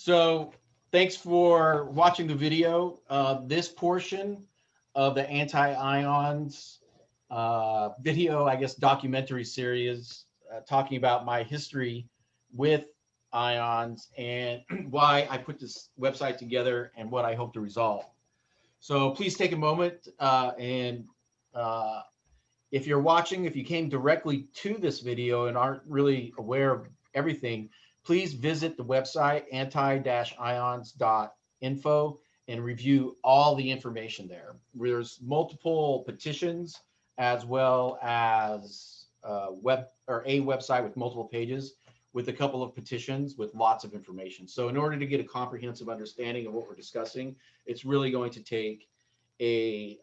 So thanks for watching the video. This portion of the anti-ions video, I guess, documentary series talking about my history with ions and why I put this website together and what I hope to resolve. So please take a moment and if you're watching, if you came directly to this video and aren't really aware of everything, please visit the website anti-ions.info and review all the information there. There's multiple petitions as well as a website with multiple pages with a couple of petitions with lots of information. So in order to get a comprehensive understanding of what we're discussing, it's really going to take an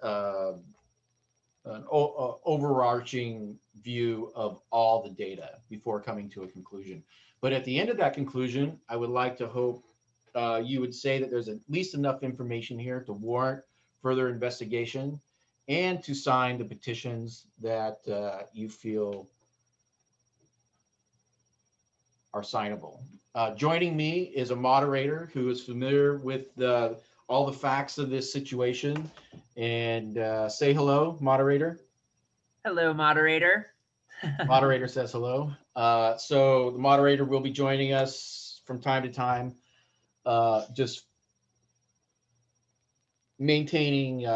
overarching view of all the data before coming to a conclusion. But at the end of that conclusion, I would like to hope you would say that there's at least enough information here to warrant further investigation and to sign the petitions that you feel are signable. Joining me is a moderator who is familiar with all the facts of this situation. And say hello, moderator. Hello, moderator. Moderator says hello. So the moderator will be joining us from time to time, just maintaining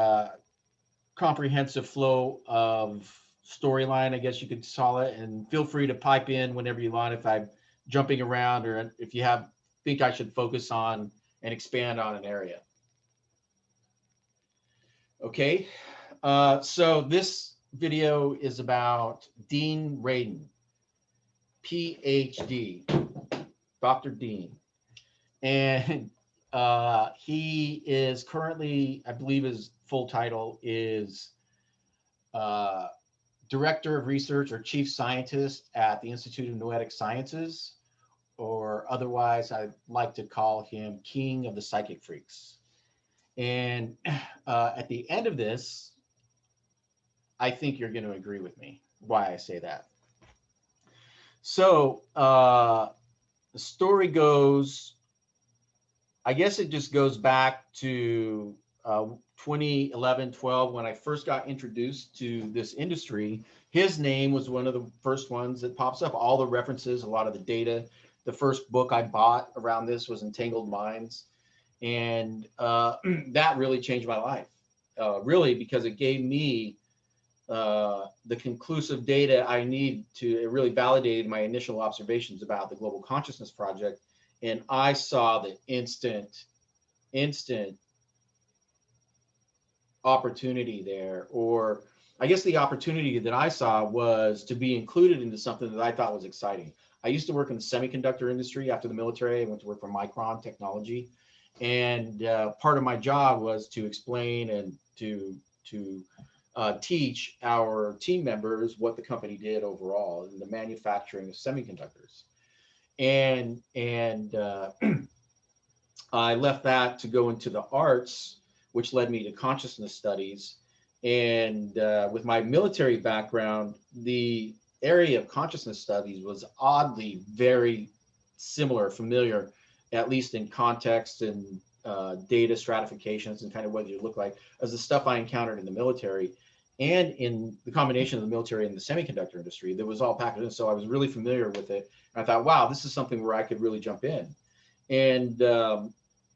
comprehensive flow of storyline, I guess you could call it. And feel free to pipe in whenever you want if I'm jumping around or if you think I should focus on and expand on an area. Okay, so this video is about Dean Radin, PhD, Dr. Dean. And he is currently, I believe his full title is Director of Research or Chief Scientist at the Institute of Noetic Sciences, or otherwise I'd like to call him King of the Psychic Freaks. And at the end of this, I think you're going to agree with me why I say that. So the story goes, I guess it just goes back to 2011, 12, when I first got introduced to this industry. His name was one of the first ones that pops up, all the references, a lot of the data. The first book I bought around this was Entangled Minds. And that really changed my life, really, because it gave me the conclusive data I need to, it really validated my initial observations about the Global Consciousness Project. And I saw the instant opportunity there, or I guess the opportunity that I saw was to be included into something that I thought was exciting. I used to work in the semiconductor industry after the military. I went to work for Micron Technology. And part of my job was to explain and to teach our team members what the company did overall in the manufacturing of semiconductors. And I left that to go into the arts, which led me to consciousness studies. And with my military background, the area of consciousness studies was oddly very familiar, at least in context and data stratifications and kind of what you look like, as the stuff I encountered in the military and in the combination of the military and the semiconductor industry that was all packaged in. So I was really familiar with it. And I thought, wow, this is something where I could really jump in. And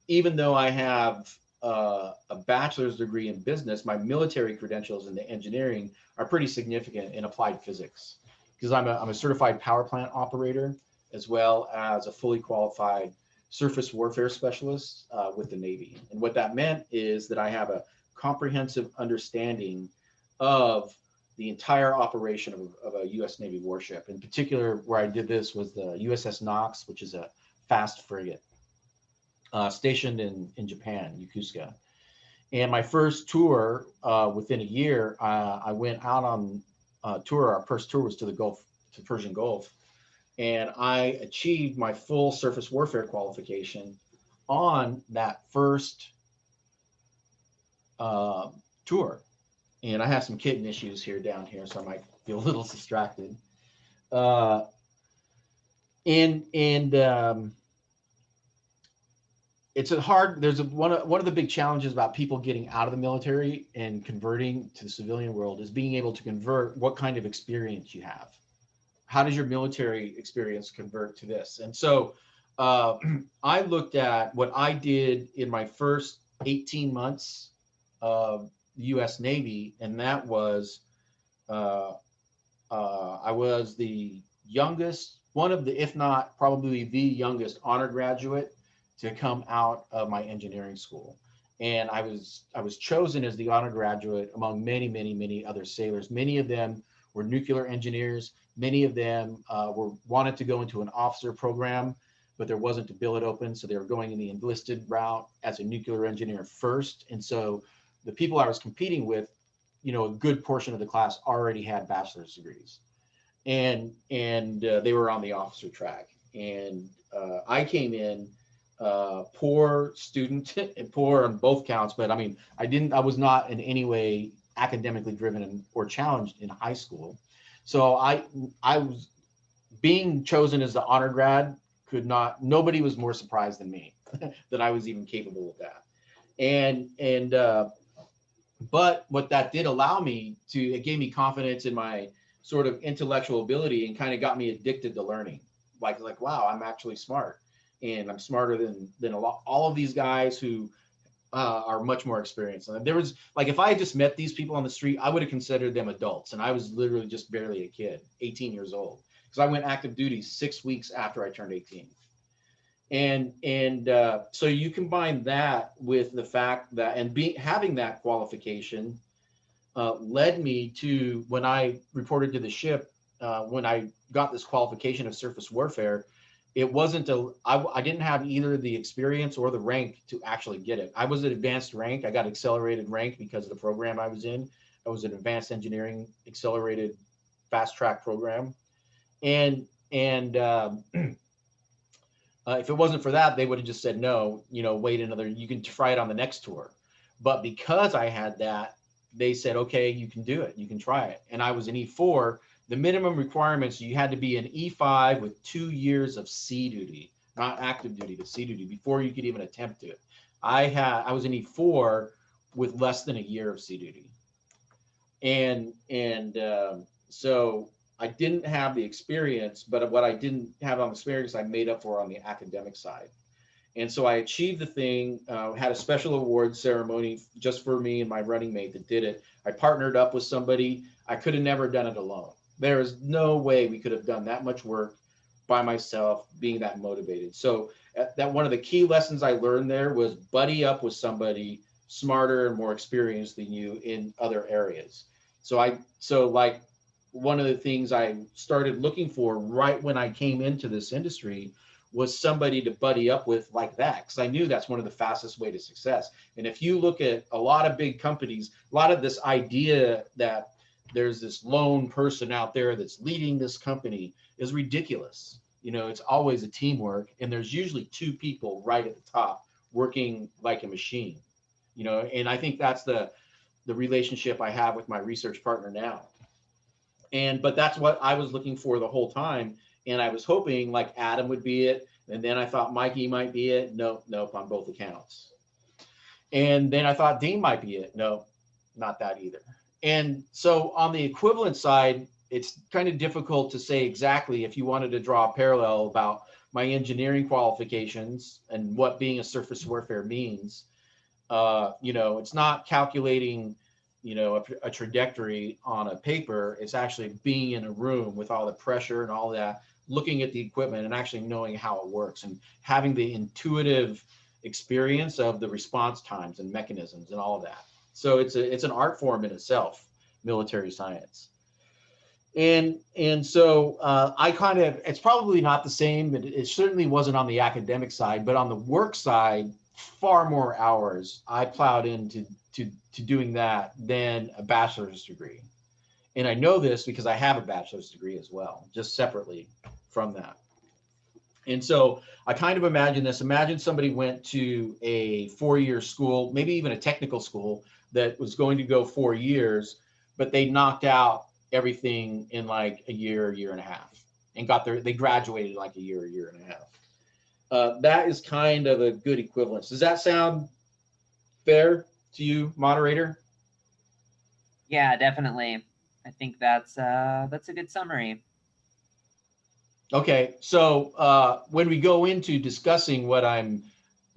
even though I have a bachelor's degree in business, my military credentials in the engineering are pretty significant in applied physics, because I'm a certified power plant operator, as well as a fully qualified surface warfare specialist with the Navy. And what that meant is that I have a comprehensive understanding of the entire operation of a U.S. Navy warship. In particular, where I did this was the USS Knox, which is a fast frigate stationed in Japan, Yokosuka. And my first tour, within a year, I went out on a tour. Our first tour was to the Gulf, to Persian Gulf. And I achieved my full surface warfare qualification on that first tour. And I have some kitten issues down here, so I might feel a little distracted. one of the big challenges about people getting out of the military and converting to the civilian world is being able to convert what kind of experience you have. How does your military experience convert to this? And so I looked at what I did in my first 18 months of the U.S. Navy, and that was uh, I was the youngest, one of the, if not probably the youngest honor graduate to come out of my engineering school. And I was chosen as the honor graduate among many other sailors. Many of them were nuclear engineers. Many of them were wanted to go into an officer program, but there wasn't a billet open, so they were going in the enlisted route as a nuclear engineer first. And so the people I was competing with, a good portion of the class already had bachelor's degrees, and they were on the officer track. And I came in poor student and poor on both counts, but I mean, I was not in any way academically driven or challenged in high school. So I was being chosen as the honor grad. Nobody was more surprised than me that I was even capable of that. And but what that did allow me to, it gave me confidence in my sort of intellectual ability and kind of got me addicted to learning. Like, wow, I'm actually smart, and I'm smarter than all of these guys who are much more experienced. And there was like, if I had just met these people on the street, I would have considered them adults, and I was literally just barely a kid, 18 years old, because I went active duty 6 weeks after I turned 18. And so you combine that with the fact that, and having that qualification led me to, when I reported to the ship, when I got this qualification of surface warfare, it wasn't I didn't have either the experience or the rank to actually get it. I was an advanced rank. I got accelerated rank because of the program I was in. I was an advanced engineering accelerated fast track program. And if it wasn't for that, they would have just said, no, wait another, you can try it on the next tour. But because I had that, they said, okay, you can do it. You can try it. And I was an E4. The minimum requirements, you had to be an E5 with 2 years of sea duty, not active duty, but sea duty, before you could even attempt it. I was an E4 with less than a year of sea duty. And so I didn't have the experience, but what I didn't have on the experience, I made up for on the academic side. And so I achieved the thing, had a special award ceremony just for me and my running mate that did it. I partnered up with somebody. I could have never done it alone. There is no way we could have done that much work by myself, being that motivated. So that one of the key lessons I learned there was buddy up with somebody smarter and more experienced than you in other areas. So like one of the things I started looking for right when I came into this industry was somebody to buddy up with like that, because I knew that's one of the fastest way to success. And if you look at a lot of big companies, a lot of this idea that there's this lone person out there that's leading this company is ridiculous. It's always a teamwork, and there's usually two people right at the top working like a machine. And I think that's the relationship I have with my research partner now. But that's what I was looking for the whole time. And I was hoping like Adam would be it. And then I thought Mikey might be it. Nope, on both accounts. And then I thought Dean might be it. No, not that either. And so on the equivalent side, it's kind of difficult to say exactly, if you wanted to draw a parallel about my engineering qualifications and what being a surface warfare means. It's not calculating a trajectory on a paper. It's actually being in a room with all the pressure and all that, looking at the equipment and actually knowing how it works and having the intuitive experience of the response times and mechanisms and all of that. So it's an art form in itself, military science. And so I kind of, it's probably not the same, but it certainly wasn't on the academic side, but on the work side, far more hours I plowed into doing that than a bachelor's degree. And I know this because I have a bachelor's degree as well, just separately from that. And so I kind of imagine somebody went to a 4-year school, maybe even a technical school that was going to go 4 years, but they knocked out everything in like a year and a half, and they graduated like a year and a half. That is kind of a good equivalence. Does that sound fair to you, moderator? Yeah, definitely. I think that's a good summary. Okay, so when we go into discussing why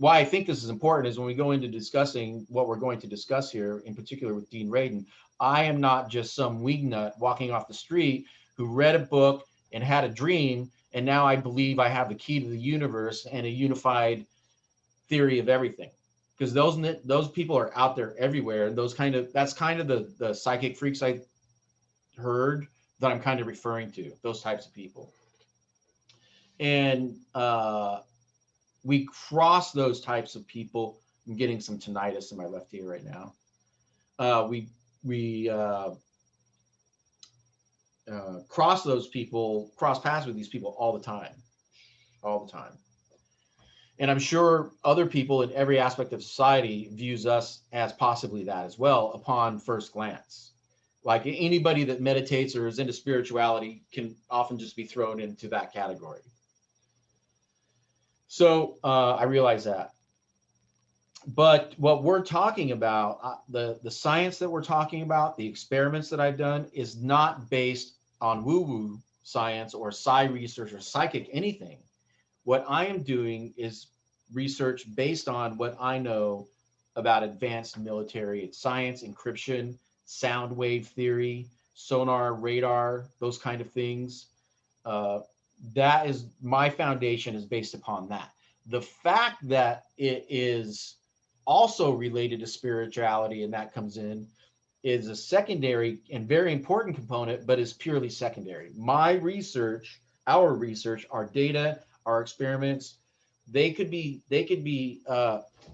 I think this is important is when we go into discussing what we're going to discuss here, in particular with Dean Radin, I am not just some wingnut walking off the street who read a book and had a dream, and now I believe I have the key to the universe and a unified theory of everything. Because those people are out there everywhere, and that's kind of the psychic freaks I heard that I'm kind of referring to, those types of people. And we cross those types of people. I'm getting some tinnitus in my left ear right now. We cross those people, cross paths with these people all the time. And I'm sure other people in every aspect of society views us as possibly that as well upon first glance. Like anybody that meditates or is into spirituality can often just be thrown into that category. So I realize that. But what we're talking about, the science that we're talking about, the experiments that I've done is not based on woo-woo science or psi research or psychic anything. What I am doing is research based on what I know about advanced military science, encryption, sound wave theory, sonar, radar, those kind of things. Uh, that is my foundation is based upon that. The fact that it is also related to spirituality and that comes in is a secondary and very important component, but is purely secondary. My research, our research, our data, our experiments, they could be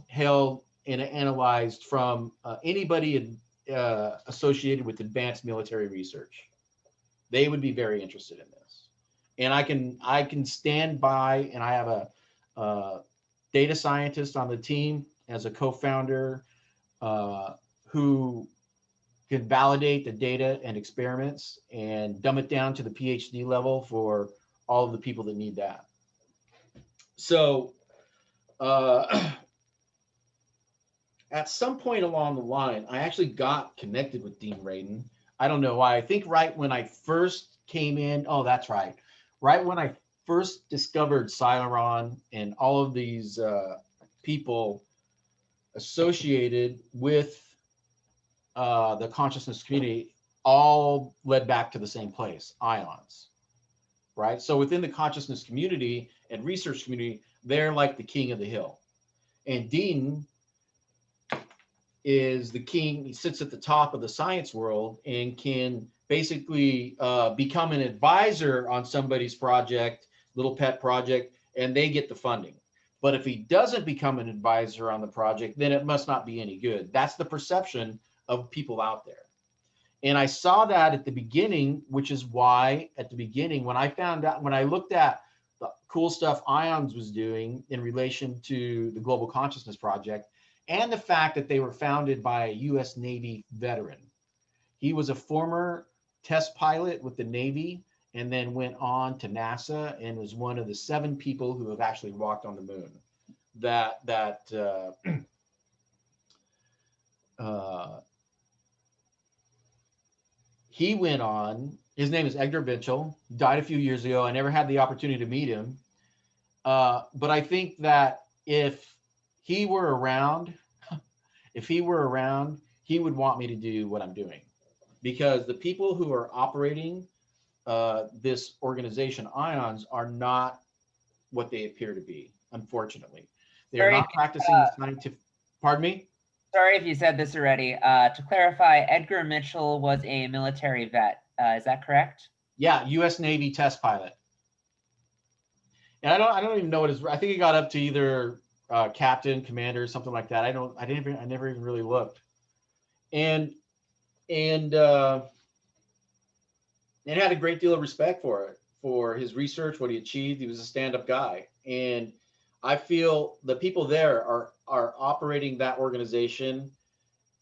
held and analyzed from anybody associated with advanced military research. They would be very interested in this, and I can stand by, and I have a data scientist on the team as a co-founder who can validate the data and experiments and dumb it down to the PhD level for all of the people that need that. So uh, at some point along the line, I actually got connected with Dean Radin. I don't know why. I think right when I first came in, oh, that's right. Right when I first discovered S.C.R.E.A.M and all of these people associated with the consciousness community all led back to the same place, IONS, right? So within the consciousness community and research community, they're like the king of the hill. And Dean is the king. He sits at the top of the science world and can basically become an advisor on somebody's project, little pet project, and they get the funding. But if he doesn't become an advisor on the project, then it must not be any good. That's the perception of people out there. And I saw that at the beginning, which is why at the beginning, when I looked at the cool stuff IONS was doing in relation to the Global Consciousness Project, and the fact that they were founded by a US Navy veteran. He was a former test pilot with the Navy and then went on to NASA and was one of the 7 people who have actually walked on the moon. He went on. His name is Edgar Binchel. Died a few years ago. I never had the opportunity to meet him, but I think that if he were around, he would want me to do what I'm doing, because the people who are operating this organization, IONS, are not what they appear to be. Unfortunately, they are Sorry, not practicing the scientific. Pardon me. sorry if you said this already. To clarify, Edgar Mitchell was a military vet. Is that correct? Yeah, U.S. Navy test pilot. And I don't even know what his. I think he got up to either captain, commander, something like that. I never even really looked. And and had a great deal of respect for it, for his research, what he achieved. He was a stand-up guy, and I feel the people there are operating that organization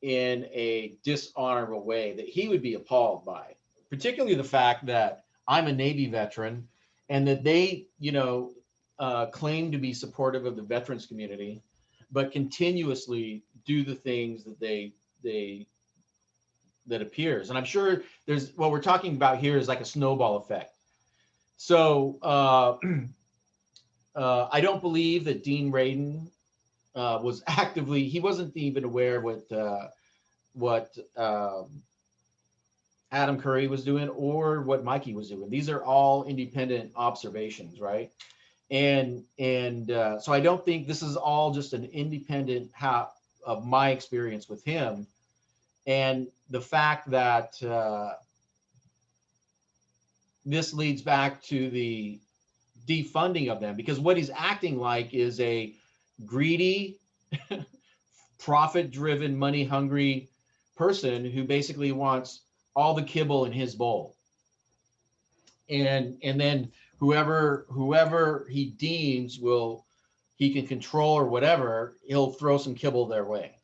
in a dishonorable way that he would be appalled by, particularly the fact that I'm a Navy veteran and that they, claim to be supportive of the veterans community, but continuously do the things that that appears. And I'm sure there's what we're talking about here is like a snowball effect. So I don't believe that Dean Radin was actively, he wasn't even aware of what Adam Curry was doing or what Mikey was doing. These are all independent observations, right? So I don't think this is all just an independent of my experience with him, and the fact that this leads back to the defunding of them, because what he's acting like is a greedy, profit-driven, money-hungry person who basically wants all the kibble in his bowl, and then whoever he deems he can control or whatever, he'll throw some kibble their way.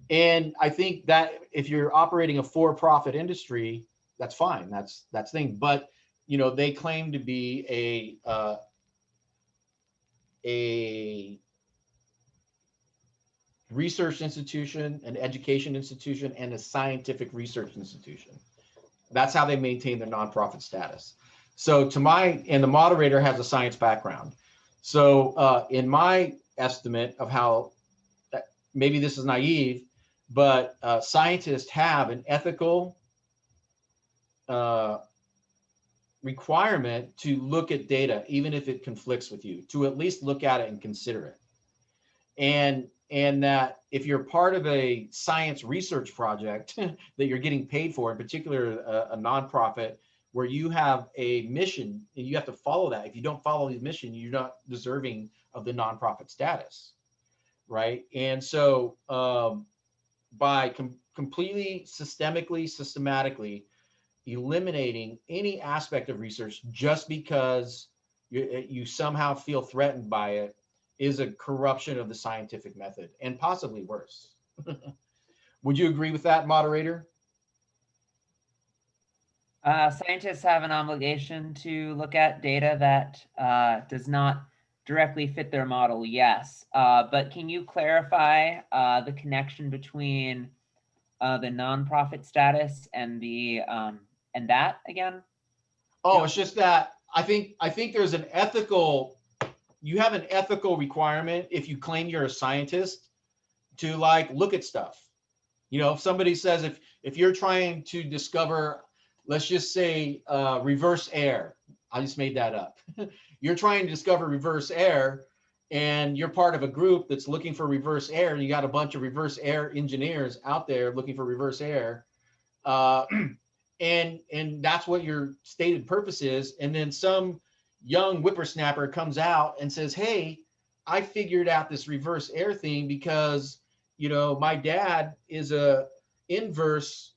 And I think that if you're operating a for-profit industry, that's fine. That's thing. But they claim to be a research institution, an education institution, and a scientific research institution. That's how they maintain their nonprofit status. So and the moderator has a science background. So in my estimate of how, maybe this is naive, but scientists have an ethical requirement to look at data, even if it conflicts with you, to at least look at it and consider it. And that if you're part of a science research project that you're getting paid for, in particular a nonprofit, where you have a mission and you have to follow that. If you don't follow the mission, you're not deserving of the nonprofit status, right? And so by completely systematically eliminating any aspect of research just because you somehow feel threatened by it is a corruption of the scientific method, and possibly worse. Would you agree with that, moderator? Scientists have an obligation to look at data that does not directly fit their model, yes. But can you clarify the connection between the nonprofit status and and that again? Oh, it's just that I think there's you have an ethical requirement if you claim you're a scientist to look at stuff. If somebody says, if you're trying to discover, let's just say reverse air, I just made that up. You're trying to discover reverse air, and you're part of a group that's looking for reverse air, and you got a bunch of reverse air engineers out there looking for reverse air, and that's what your stated purpose is. And then some young whippersnapper comes out and says, hey, I figured out this reverse air thing because my dad is a inverse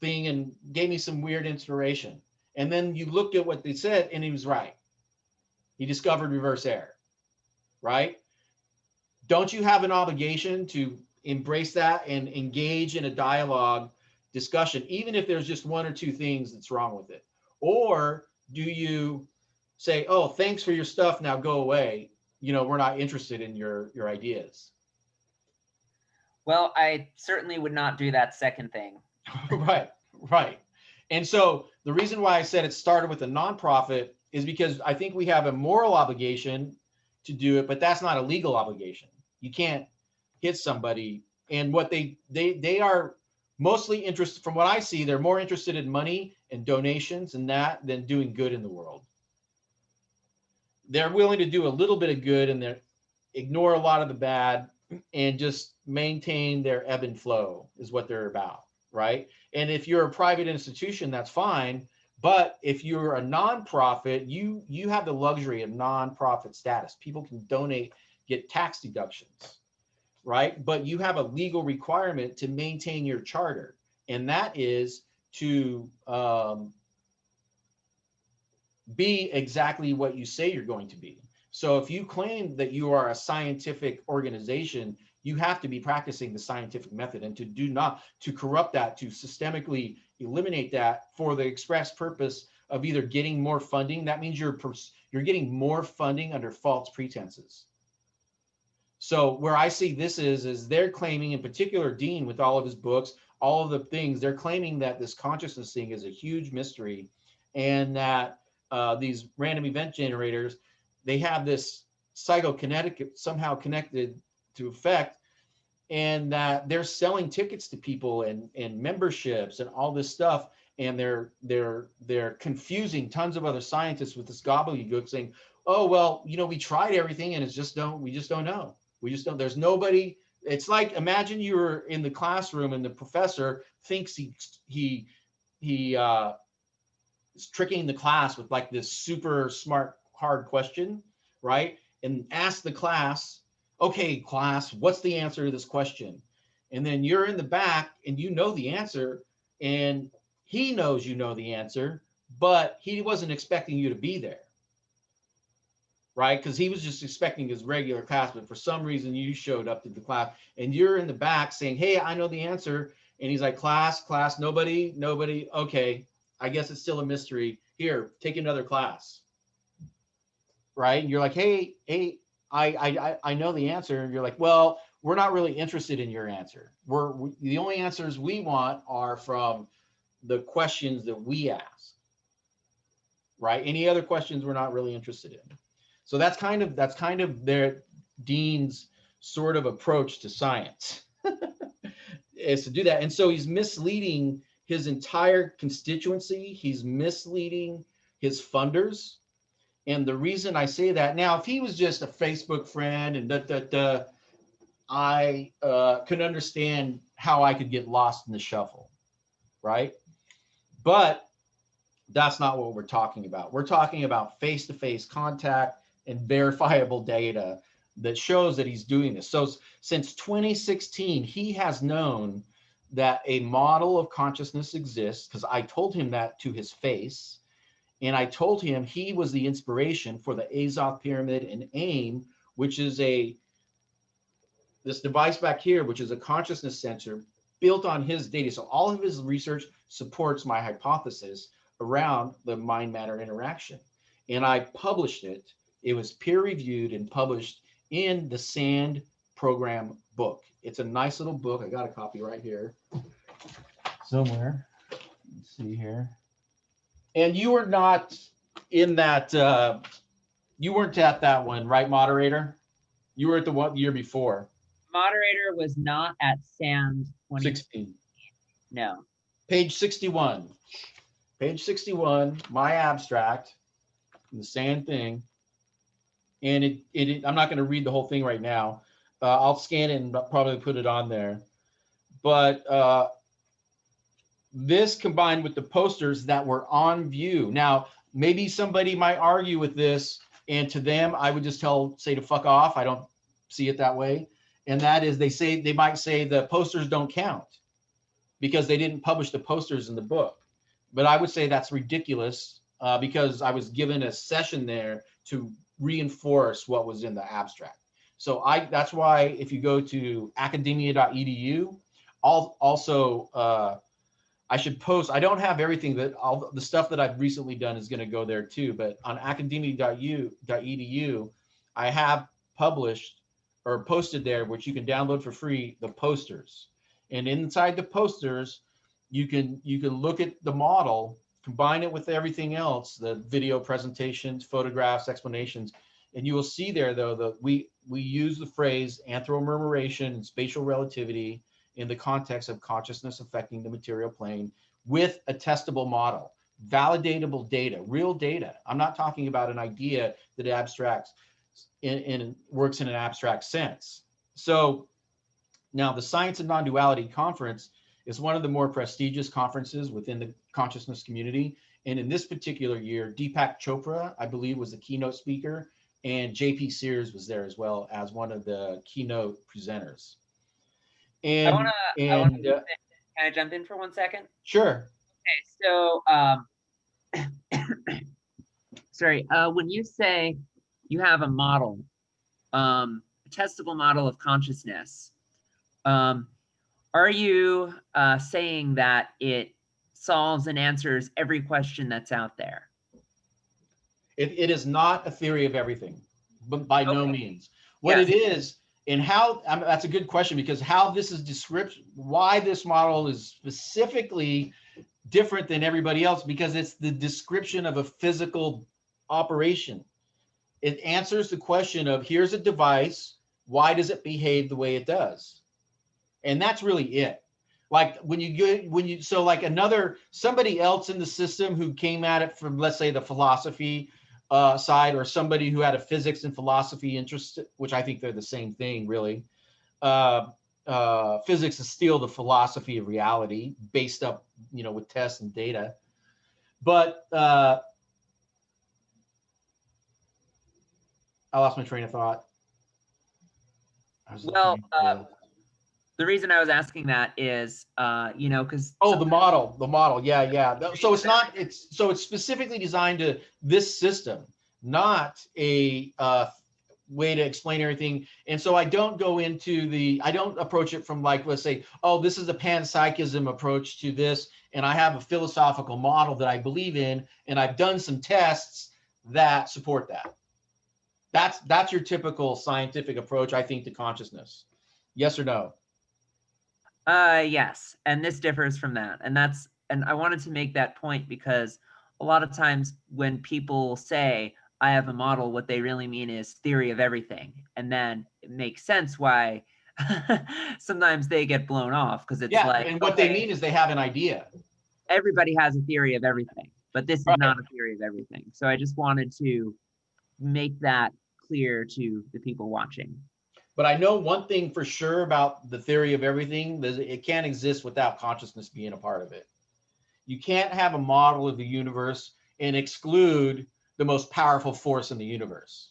thing and gave me some weird inspiration. And then you looked at what they said and he was right. He discovered reverse air, right? Don't you have an obligation to embrace that and engage in a dialogue discussion, even if there's just one or two things that's wrong with it? Or do you say, oh, thanks for your stuff, now go away, we're not interested in your ideas? Well, I certainly would not do that second thing. Right. And so the reason why I said it started with a nonprofit is because I think we have a moral obligation to do it, but that's not a legal obligation. You can't hit somebody. And what they are mostly interested, from what I see, they're more interested in money and donations and that than doing good in the world. They're willing to do a little bit of good and they ignore a lot of the bad and just maintain their ebb and flow is what they're about, right? And if you're a private institution, that's fine. But if you're a nonprofit, you have the luxury of nonprofit status. People can donate, get tax deductions, right? But you have a legal requirement to maintain your charter, and that is to be exactly what you say you're going to be. So if you claim that you are a scientific organization, you have to be practicing the scientific method, and to corrupt that, to systemically eliminate that for the express purpose of either getting more funding. That means you're you're getting more funding under false pretenses. So where I see this is they're claiming, in particular, Dean with all of his books, all of the things, they're claiming that this consciousness thing is a huge mystery, and that these random event generators, they have this psychokinetic somehow connected to effect, and that they're selling tickets to people and memberships and all this stuff, and they're confusing tons of other scientists with this gobbledygook, saying, oh well, you know, we tried everything and we just don't know, there's nobody. It's like, imagine you were in the classroom and the professor thinks he is tricking the class with like this super smart hard question, right? And ask the class, okay, class, what's the answer to this question? And then you're in the back and you know the answer, and he knows you know the answer, but he wasn't expecting you to be there, right? Because he was just expecting his regular class, but for some reason you showed up to the class and you're in the back saying, hey, I know the answer. And he's like, class, nobody, okay, I guess it's still a mystery. Here, take another class, right? And you're like, hey, I know the answer. And you're like, well, we're not really interested in your answer. The only answers we want are from the questions that we ask, right? Any other questions we're not really interested in. So that's kind of their Dean's sort of approach to science is to do that. And so he's misleading his entire constituency. He's misleading his funders. And the reason I say that, now, if he was just a Facebook friend and I could understand how I could get lost in the shuffle, right? But that's not what we're talking about. We're talking about face-to-face contact and verifiable data that shows that he's doing this. So since 2016, he has known that a model of consciousness exists, because I told him that to his face. And I told him he was the inspiration for the Azoth pyramid and AIM, which is this device back here, which is a consciousness sensor built on his data. So all of his research supports my hypothesis around the mind-matter interaction. And I published it. It was peer-reviewed and published in the SAND program book. It's a nice little book. I got a copy right here somewhere. Let's see here. And you were not in that, you weren't at that one, right, moderator? You were at the one year before. Moderator was not at SAND 2016. No. Page 61. Page 61, my abstract, the SAND thing. And I'm not going to read the whole thing right now. I'll scan it and probably put it on there. But this combined with the posters that were on view. Now, maybe somebody might argue with this, and to them, I would just say to fuck off. I don't see it that way. And that is, they might say the posters don't count because they didn't publish the posters in the book. But I would say that's ridiculous because I was given a session there to reinforce what was in the abstract. So that's why if you go to academia.edu, also I should post, I don't have everything, that all the stuff that I've recently done is going to go there too, but on academia.edu, I have published or posted there, which you can download for free, the posters. And inside the posters, you can look at the model, combine it with everything else, the video presentations, photographs, explanations, and you will see there, though, that we use the phrase anthromermeration and spatial relativity in the context of consciousness affecting the material plane with a testable model, validatable data, real data. I'm not talking about an idea that abstracts and works in an abstract sense. So now the Science and Non-Duality Conference is one of the more prestigious conferences within the consciousness community. And in this particular year, Deepak Chopra, I believe, was the keynote speaker, and J.P. Sears was there as well as one of the keynote presenters. And can I jump in for 1 second? Sure. Okay, so sorry, when you say you have a model, a testable model of consciousness, are you saying that it solves and answers every question that's out there? It is not a theory of everything, but by no Okay. means. What Yes. it is, and how, I mean, that's a good question, because how this is description, why this model is specifically different than everybody else, because it's the description of a physical operation. It answers the question of, here's a device, why does it behave the way it does? And that's really it. Like when you get, when you, so like another, somebody else in the system who came at it from, let's say, the philosophy side, or somebody who had a physics and philosophy interest, which I think they're the same thing really. uh, Physics is still the philosophy of reality based up, with tests and data. But I lost my train of thought. I was Well, looking at the reason I was asking that is, because oh, the model. Yeah, yeah. So it's not, it's specifically designed to this system, not a way to explain everything. And so I don't go into I don't approach it from, like, let's say, oh, this is a panpsychism approach to this, and I have a philosophical model that I believe in, and I've done some tests that support that. That's your typical scientific approach, I think, to consciousness. Yes or no? yes, and this differs from that. And I wanted to make that point because a lot of times when people say, I have a model, what they really mean is theory of everything. And then it makes sense why sometimes they get blown off, because it's Yeah, like, and what they okay, mean is they have an idea. everybody has a theory of everything, but this is Right. not a theory of everything. So I just wanted to make that clear to the people watching. But I know one thing for sure about the theory of everything: that it can't exist without consciousness being a part of it. You can't have a model of the universe and exclude the most powerful force in the universe,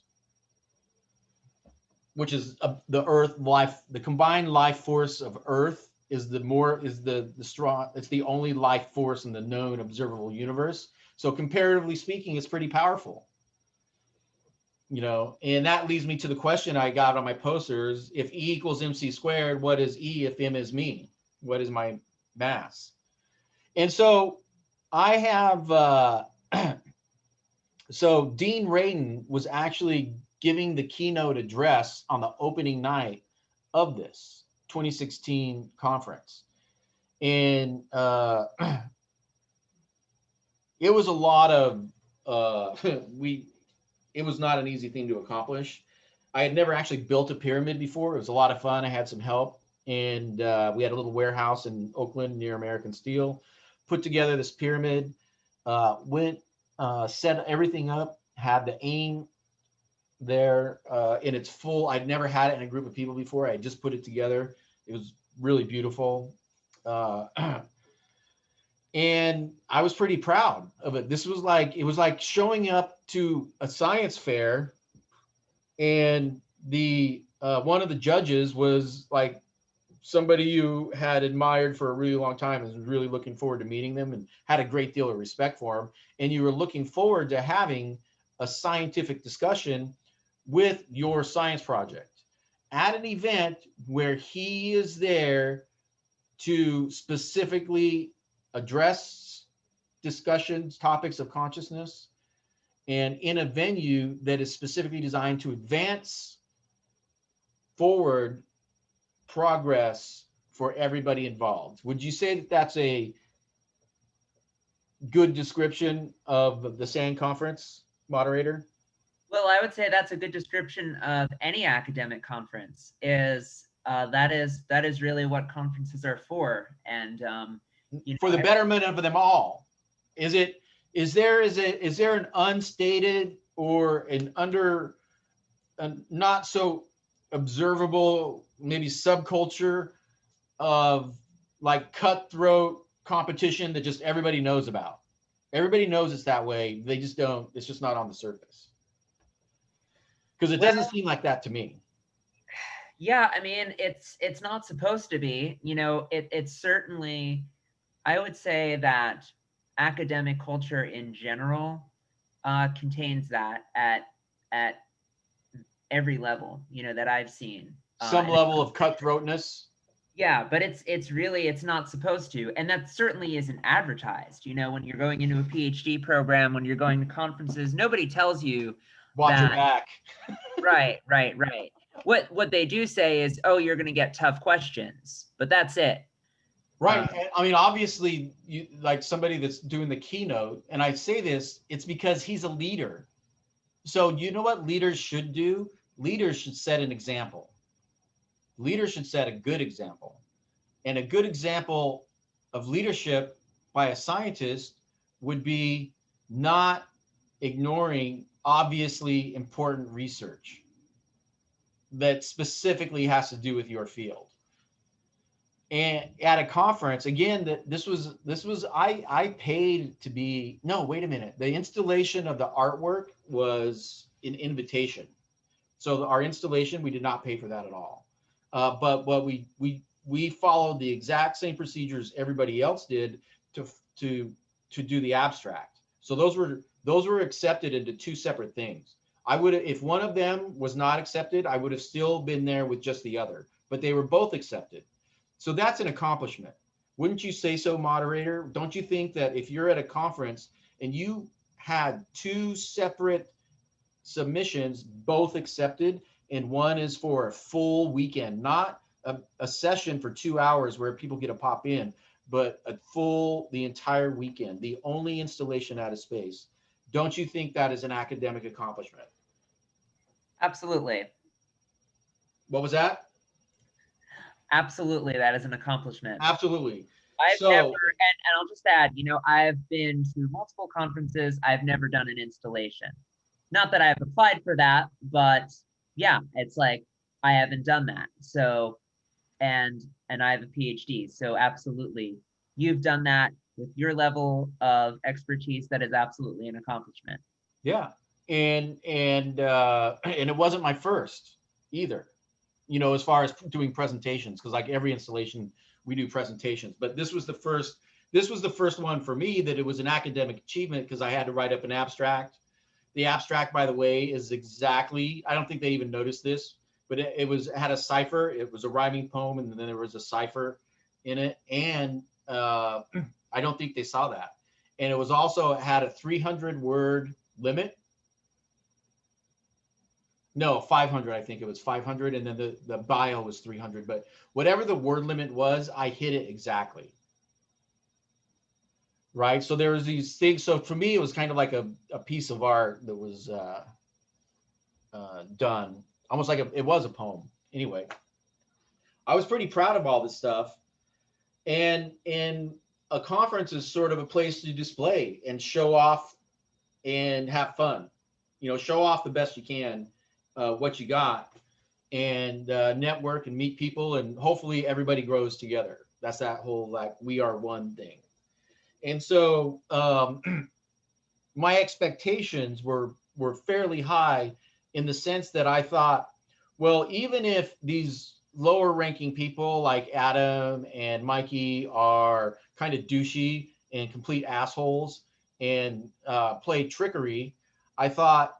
which is the Earth life. The combined life force of Earth is the strong. It's the only life force in the known observable universe. So comparatively speaking, it's pretty powerful. And that leads me to the question I got on my posters: if E equals mc squared, what is E if m is me? What is my mass? And so I have so Dean Radin was actually giving the keynote address on the opening night of this 2016 conference. And it was a lot of we it was not an easy thing to accomplish. I had never actually built a pyramid before. It was a lot of fun. I had some help, and we had a little warehouse in Oakland near American Steel. Put together this pyramid, went, set everything up, had the aim there in its full. I'd never had it in a group of people before. I just put it together. It was really beautiful. Uh, and I was pretty proud of it. It was like showing up to a science fair, and the one of the judges was like somebody you had admired for a really long time and was really looking forward to meeting them and had a great deal of respect for them, and you were looking forward to having a scientific discussion with your science project at an event where he is there to specifically address discussions, topics of consciousness, and in a venue that is specifically designed to advance forward progress for everybody involved. Would you say that that's a good description of the SAN conference, moderator? Well, I would say that's a good description of any academic conference. That is really what conferences are for, and For the betterment of them all. Is it is there an unstated or an under a not so observable maybe subculture of like cutthroat competition that just everybody knows about? Everybody knows it's that way. They just don't. It's just not on the surface, because it doesn't well, seem like that to me. yeah, I mean, it's not supposed to be. It's certainly. I would say that academic culture in general contains that at every level, that I've seen. Some level of cutthroatness. Yeah, but it's really, it's not supposed to, and that certainly isn't advertised. You know, when you're going into a PhD program, when you're going to conferences, nobody tells you Watch your that. back. Right, right, right. What they do say is, oh, you're going to get tough questions, but that's it. Right. Um, And, I mean, obviously, you like somebody that's doing the keynote, and I say this, it's because he's a leader. So you know what leaders should do? Leaders should set an example. Leaders should set a good example. And a good example of leadership by a scientist would be not ignoring obviously important research that specifically has to do with your field. And at a conference, again, that this was I paid to be, no, wait a minute. The installation of the artwork was an invitation. So our installation, we did not pay for that at all. But what we followed the exact same procedures everybody else did to to to do the abstract. So those were accepted into two separate things. I would, if one of them was not accepted, I would have still been there with just the other. But they were both accepted. So that's an accomplishment. Wouldn't you say so, moderator? Don't you think that if you're at a conference and you had two separate submissions, both accepted, and one is for a full weekend, not a session for 2 hours where people get to pop in, but the entire weekend, the only installation out of space. Don't you think that is an academic accomplishment? Absolutely. What was that? Absolutely, that is an accomplishment. Absolutely. I've never, So and I'll just add, I've been to multiple conferences. I've never done an installation. Not that I've applied for that, but yeah, it's like I haven't done that. So, and I have a PhD. So absolutely, you've done that with your level of expertise. That is absolutely an accomplishment. yeah, and it wasn't my first either. As far as doing presentations, because like every installation we do presentations, but this was the first one for me that it was an academic achievement because I had to write up an abstract. The abstract, by the way, is exactly, I don't think they even noticed this, but it had a cipher. It was a rhyming poem, and then there was a cipher in it. And I don't think they saw that. And it was also had a 300 word limit. No, 500. I think it was 500, and then the bio was 300. But whatever the word limit was, I hit it exactly. Right. So there was these things. So for me, it was kind of like a piece of art that was done, almost like it was a poem. Anyway, I was pretty proud of all this stuff, and a conference is sort of a place to display and show off and have fun. Show off the best you can, what you got, and network and meet people, and hopefully everybody grows together. That's that whole like we are one thing. And so my expectations were fairly high in the sense that I thought, well, even if these lower ranking people like Adam and Mikey are kind of douchey and complete assholes and play trickery, I thought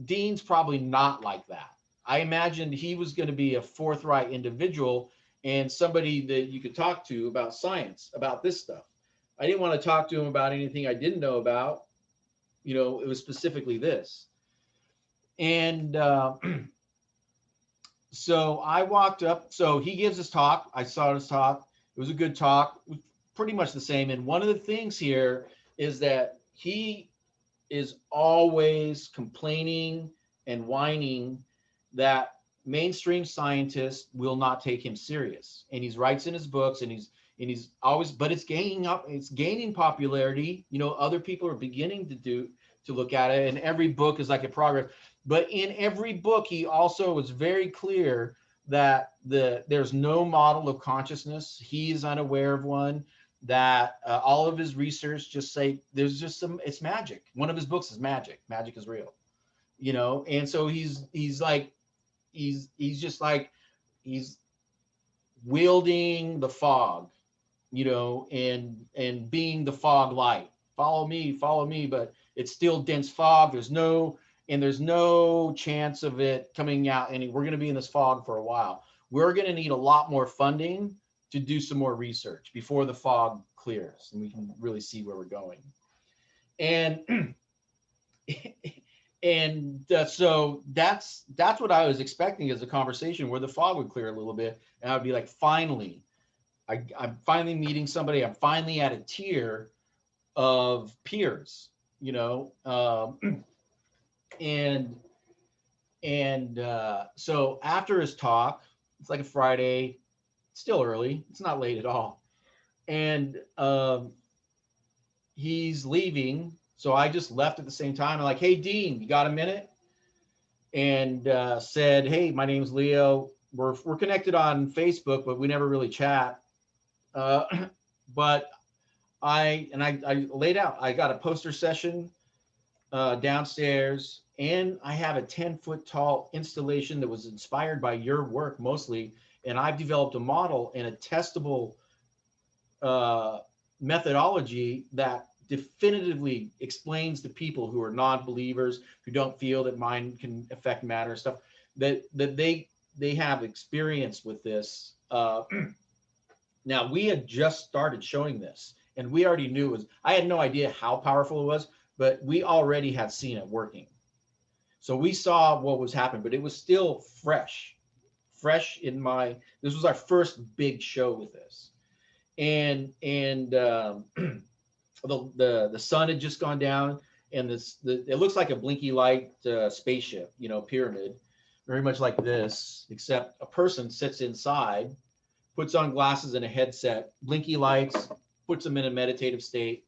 Dean's probably not like that. I imagined he was going to be a forthright individual and somebody that you could talk to about science, about this stuff. I didn't want to talk to him about anything I didn't know about. It was specifically this. And so I walked up. So he gives his talk. I saw his talk. It was a good talk, pretty much the same. And one of the things here is that he is always complaining and whining that mainstream scientists will not take him serious. And he writes in his books, and he's always, but it's gaining popularity. Other people are beginning to look at it, and every book is like a progress. But in every book, he also was very clear that there's no model of consciousness. He is unaware of one. That all of his research just say there's just it's magic. One of his books is magic. Magic is real. And so he's like he's just like he's wielding the fog, and being the fog light. Follow me, but it's still dense fog. There's no chance of it coming out, and we're going to be in this fog for a while. we're going to need a lot more funding to do some more research before the fog clears and we can really see where we're going. And so that's what I was expecting as a conversation where the fog would clear a little bit, and I'd be like, finally, I'm finally meeting somebody. I'm finally at a tier of peers, you know, and so after his talk, it's like a Friday, still early. It's not late at all, and he's leaving. So I just left at the same time. I'm like, hey, Dean, you got a minute? And said, hey, my name's Leo. We're connected on Facebook, but we never really chat. But I laid out. I got a poster session downstairs, and I have a 10-foot tall installation that was inspired by your work mostly. And I've developed a model and a testable methodology that definitively explains to people who are non-believers, who don't feel that mind can affect matter and stuff, that they have experience with this. Now, we had just started showing this, and we already knew it was, I had no idea how powerful it was, but we already had seen it working. So we saw what was happening, but it was still fresh in my, this was our first big show with this. And the sun had just gone down, and it looks like a blinky light spaceship, you know, pyramid, very much like this, except a person sits inside, puts on glasses and a headset, blinky lights, puts them in a meditative state,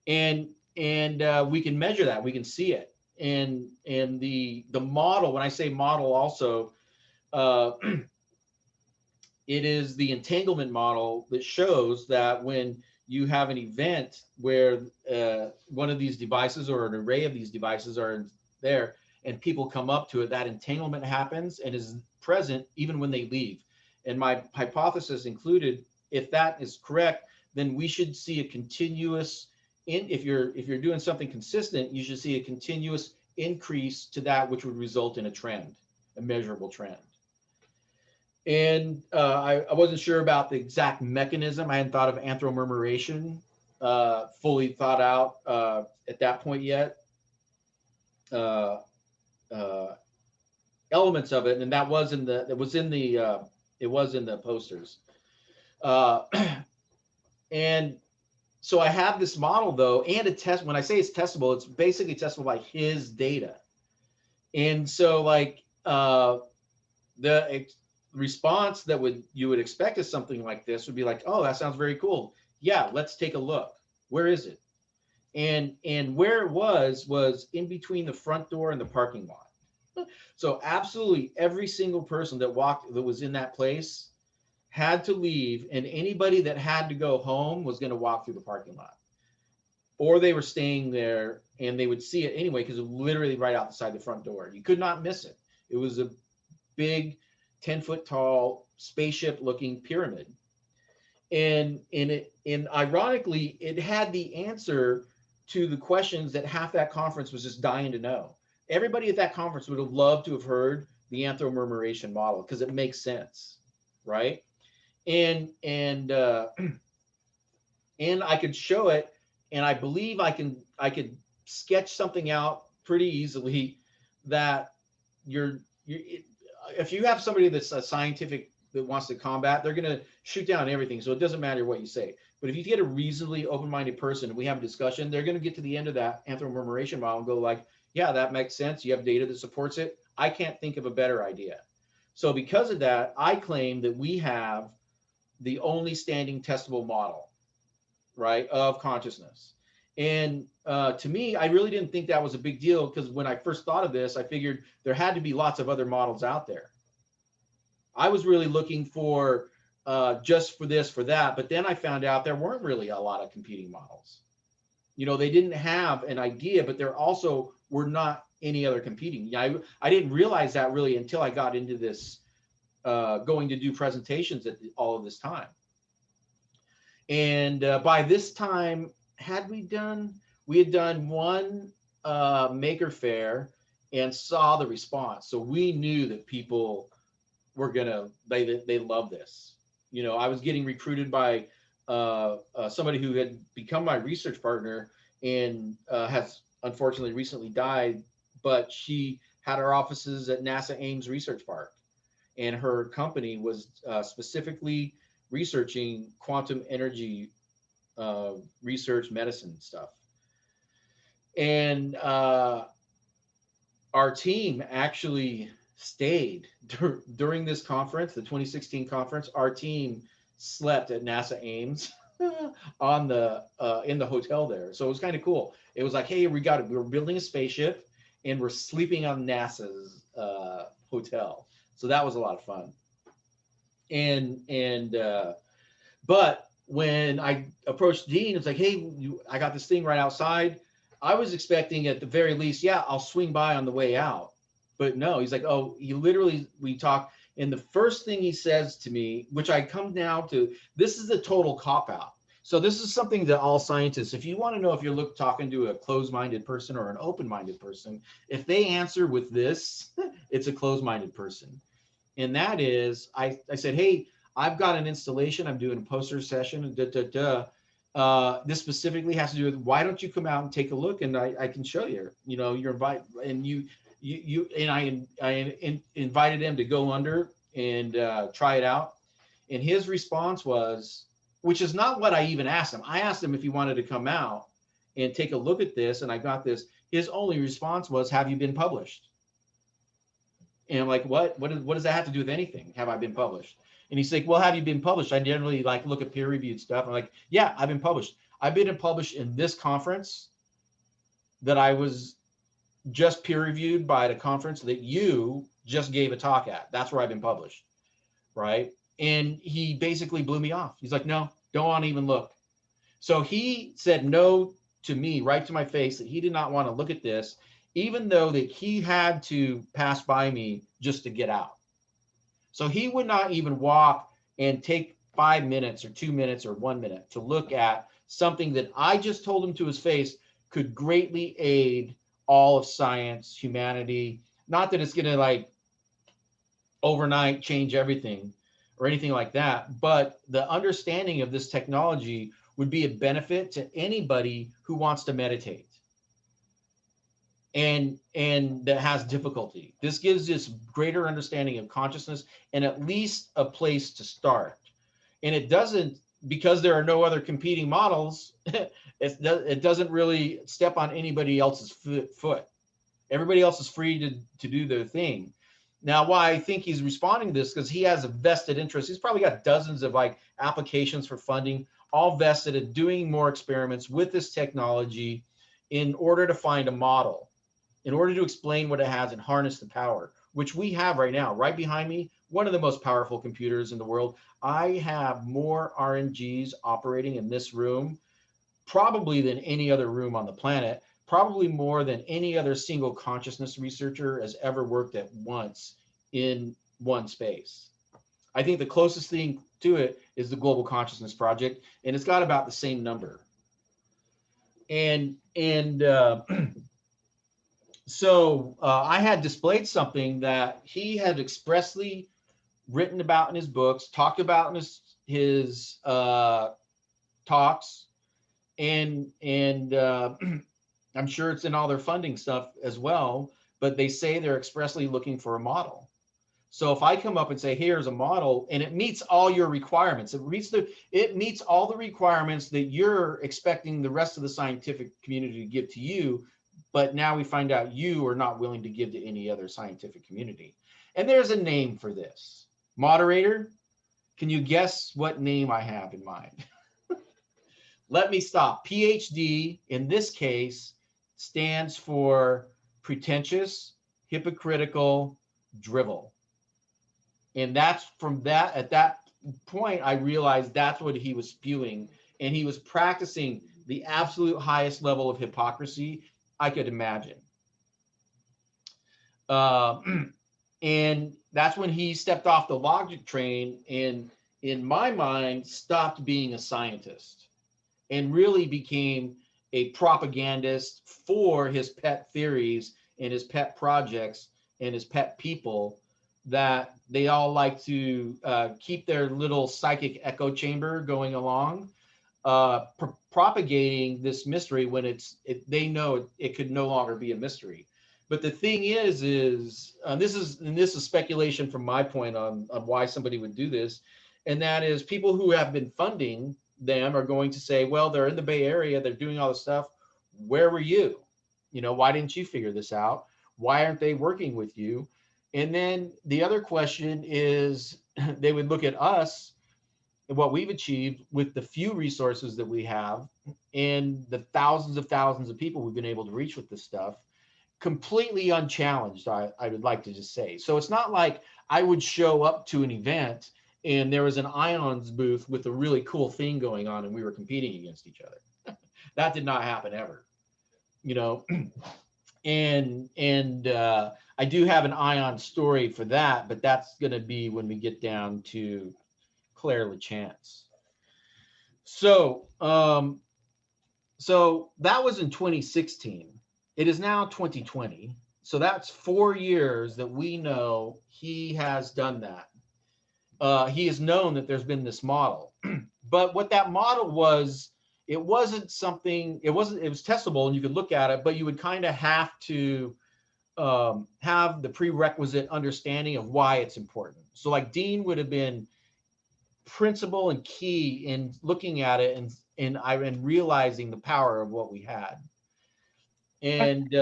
and we can measure that, we can see it, and the model. When I say model, also, it is the entanglement model that shows that when you have an event where one of these devices or an array of these devices are there and people come up to it, that entanglement happens and is present even when they leave. And my hypothesis included, if that is correct, then we should see a continuous, if you're doing something consistent, you should see a continuous increase to that, which would result in a trend, a measurable trend. And I wasn't sure about the exact mechanism. I hadn't thought of anthomurmuration fully thought out at that point yet. Elements of it, and that was in the posters. And so I have this model though, and a test. When I say it's testable, it's basically testable by his data. And so like the response that you would expect of something like this would be like, oh, that sounds very cool. Yeah, let's take a look. Where is it? And where it was in between the front door and the parking lot. So absolutely every single person that was in that place had to leave, and anybody that had to go home was going to walk through the parking lot, or they were staying there and they would see it anyway because it was literally right outside the front door. You could not miss it. It was a big 10-foot tall spaceship looking pyramid. And ironically, it had the answer to the questions that half that conference was just dying to know. Everybody at that conference would have loved to have heard the anthomurmuration model because it makes sense, right? And I could show it, and I believe I could sketch something out pretty easily that if you have somebody that's a scientific that wants to combat, they're going to shoot down everything. So it doesn't matter what you say. But if you get a reasonably open-minded person and we have a discussion, they're going to get to the end of that anthomurmuration model and go like, yeah, that makes sense. You have data that supports it. I can't think of a better idea. So because of that, I claim that we have the only standing testable model, right, of consciousness. And to me, I really didn't think that was a big deal because when I first thought of this, I figured there had to be lots of other models out there. I was really looking for just for this, for that. But then I found out there weren't really a lot of competing models. You know, they didn't have an idea, but there also were not any other competing. Yeah, I didn't realize that really until I got into this, going to do presentations at all of this time. And by this time, we had done one maker fair and saw the response. So we knew that people they love this. You know, I was getting recruited by somebody who had become my research partner and has unfortunately recently died, but she had her offices at NASA Ames Research Park, and her company was specifically researching quantum energy research medicine stuff. And our team actually stayed during this conference, the 2016 conference. Our team slept at NASA Ames on the in the hotel there. So it was kind of cool. It was like, hey, we're building a spaceship and we're sleeping on NASA's hotel. So that was a lot of fun. And but when I approached Dean, it's like, hey, I got this thing right outside. I was expecting at the very least, yeah, I'll swing by on the way out. But no, he's like, oh, we talk. And the first thing he says to me, which I come now to, this is a total cop out. So this is something that all scientists, if you want to know if you're talking to a closed-minded person or an open-minded person, if they answer with this, it's a closed-minded person. And that is, I said, hey, I've got an installation. I'm doing a poster session. This specifically has to do with, why don't you come out and take a look, and I can show you. You know, you're invited, and you and I invited him to go under and try it out. And his response was, which is not what I even asked him. I asked him if he wanted to come out and take a look at this, and I got this. His only response was, have you been published? And I'm like, what does that have to do with anything? Have I been published? And he's like, well, have you been published? I generally like look at peer reviewed stuff. I'm like, yeah, I've been published. I've been published in this conference that I was just peer reviewed by the conference that you just gave a talk at. That's where I've been published, right? And he basically blew me off. He's like, no, don't want to even look. So he said no to me right to my face that he did not want to look at this, even though that he had to pass by me just to get out. So he would not even walk and take 5 minutes or 2 minutes or 1 minute to look at something that I just told him to his face could greatly aid all of science, humanity. Not that it's going to like overnight change everything or anything like that, but the understanding of this technology would be a benefit to anybody who wants to meditate and that has difficulty. This gives this greater understanding of consciousness and at least a place to start. And it doesn't, because there are no other competing models, it doesn't really step on anybody else's foot. Everybody else is free to do their thing. Now, why I think he's responding to this, because he has a vested interest. He's probably got dozens of like applications for funding, all vested in doing more experiments with this technology in order to find a model, in order to explain what it has and harness the power, which we have right now. Right behind me, one of the most powerful computers in the world. I have more RNGs operating in this room probably than any other room on the planet, probably more than any other single consciousness researcher has ever worked at once in one space. I think the closest thing to it is the Global Consciousness Project, and it's got about the same number. And so I had displayed something that he had expressly written about in his books, talked about in his talks, and I'm sure it's in all their funding stuff as well, but they say they're expressly looking for a model. So if I come up and say, here's a model, and it meets all your requirements, it meets all the requirements that you're expecting the rest of the scientific community to give to you, but now we find out you are not willing to give to any other scientific community. And there's a name for this. Moderator, can you guess what name I have in mind? Let me stop. PhD, in this case, stands for pretentious, hypocritical, drivel. And that's from that, at that point, I realized that's what he was spewing. And he was practicing the absolute highest level of hypocrisy I could imagine. And that's when he stepped off the logic train and, in my mind, stopped being a scientist and really became a propagandist for his pet theories and his pet projects and his pet people that they all like to keep their little psychic echo chamber going along, propagating this mystery when they know it could no longer be a mystery. But the thing is this is speculation from my point on why somebody would do this, and that is people who have been funding them are going to say, well, they're in the Bay Area, they're doing all this stuff. Where were you? Why didn't you figure this out? Why aren't they working with you? And then the other question is, they would look at us and what we've achieved with the few resources that we have and the thousands of people we've been able to reach with this stuff, completely unchallenged, I would like to just say. So it's not like I would show up to an event and there was an IONS booth with a really cool thing going on and we were competing against each other. That did not happen ever, you know. And I do have an ION story for that, but that's going to be when we get down to Claire LeChance. So, so that was in 2016. It is now 2020. So that's 4 years that we know he has done that. He has known that there's been this model. But what that model was, it was testable and you could look at it, but you would kind of have to have the prerequisite understanding of why it's important. So like Dean would have been principal and key in looking at it and realizing the power of what we had. And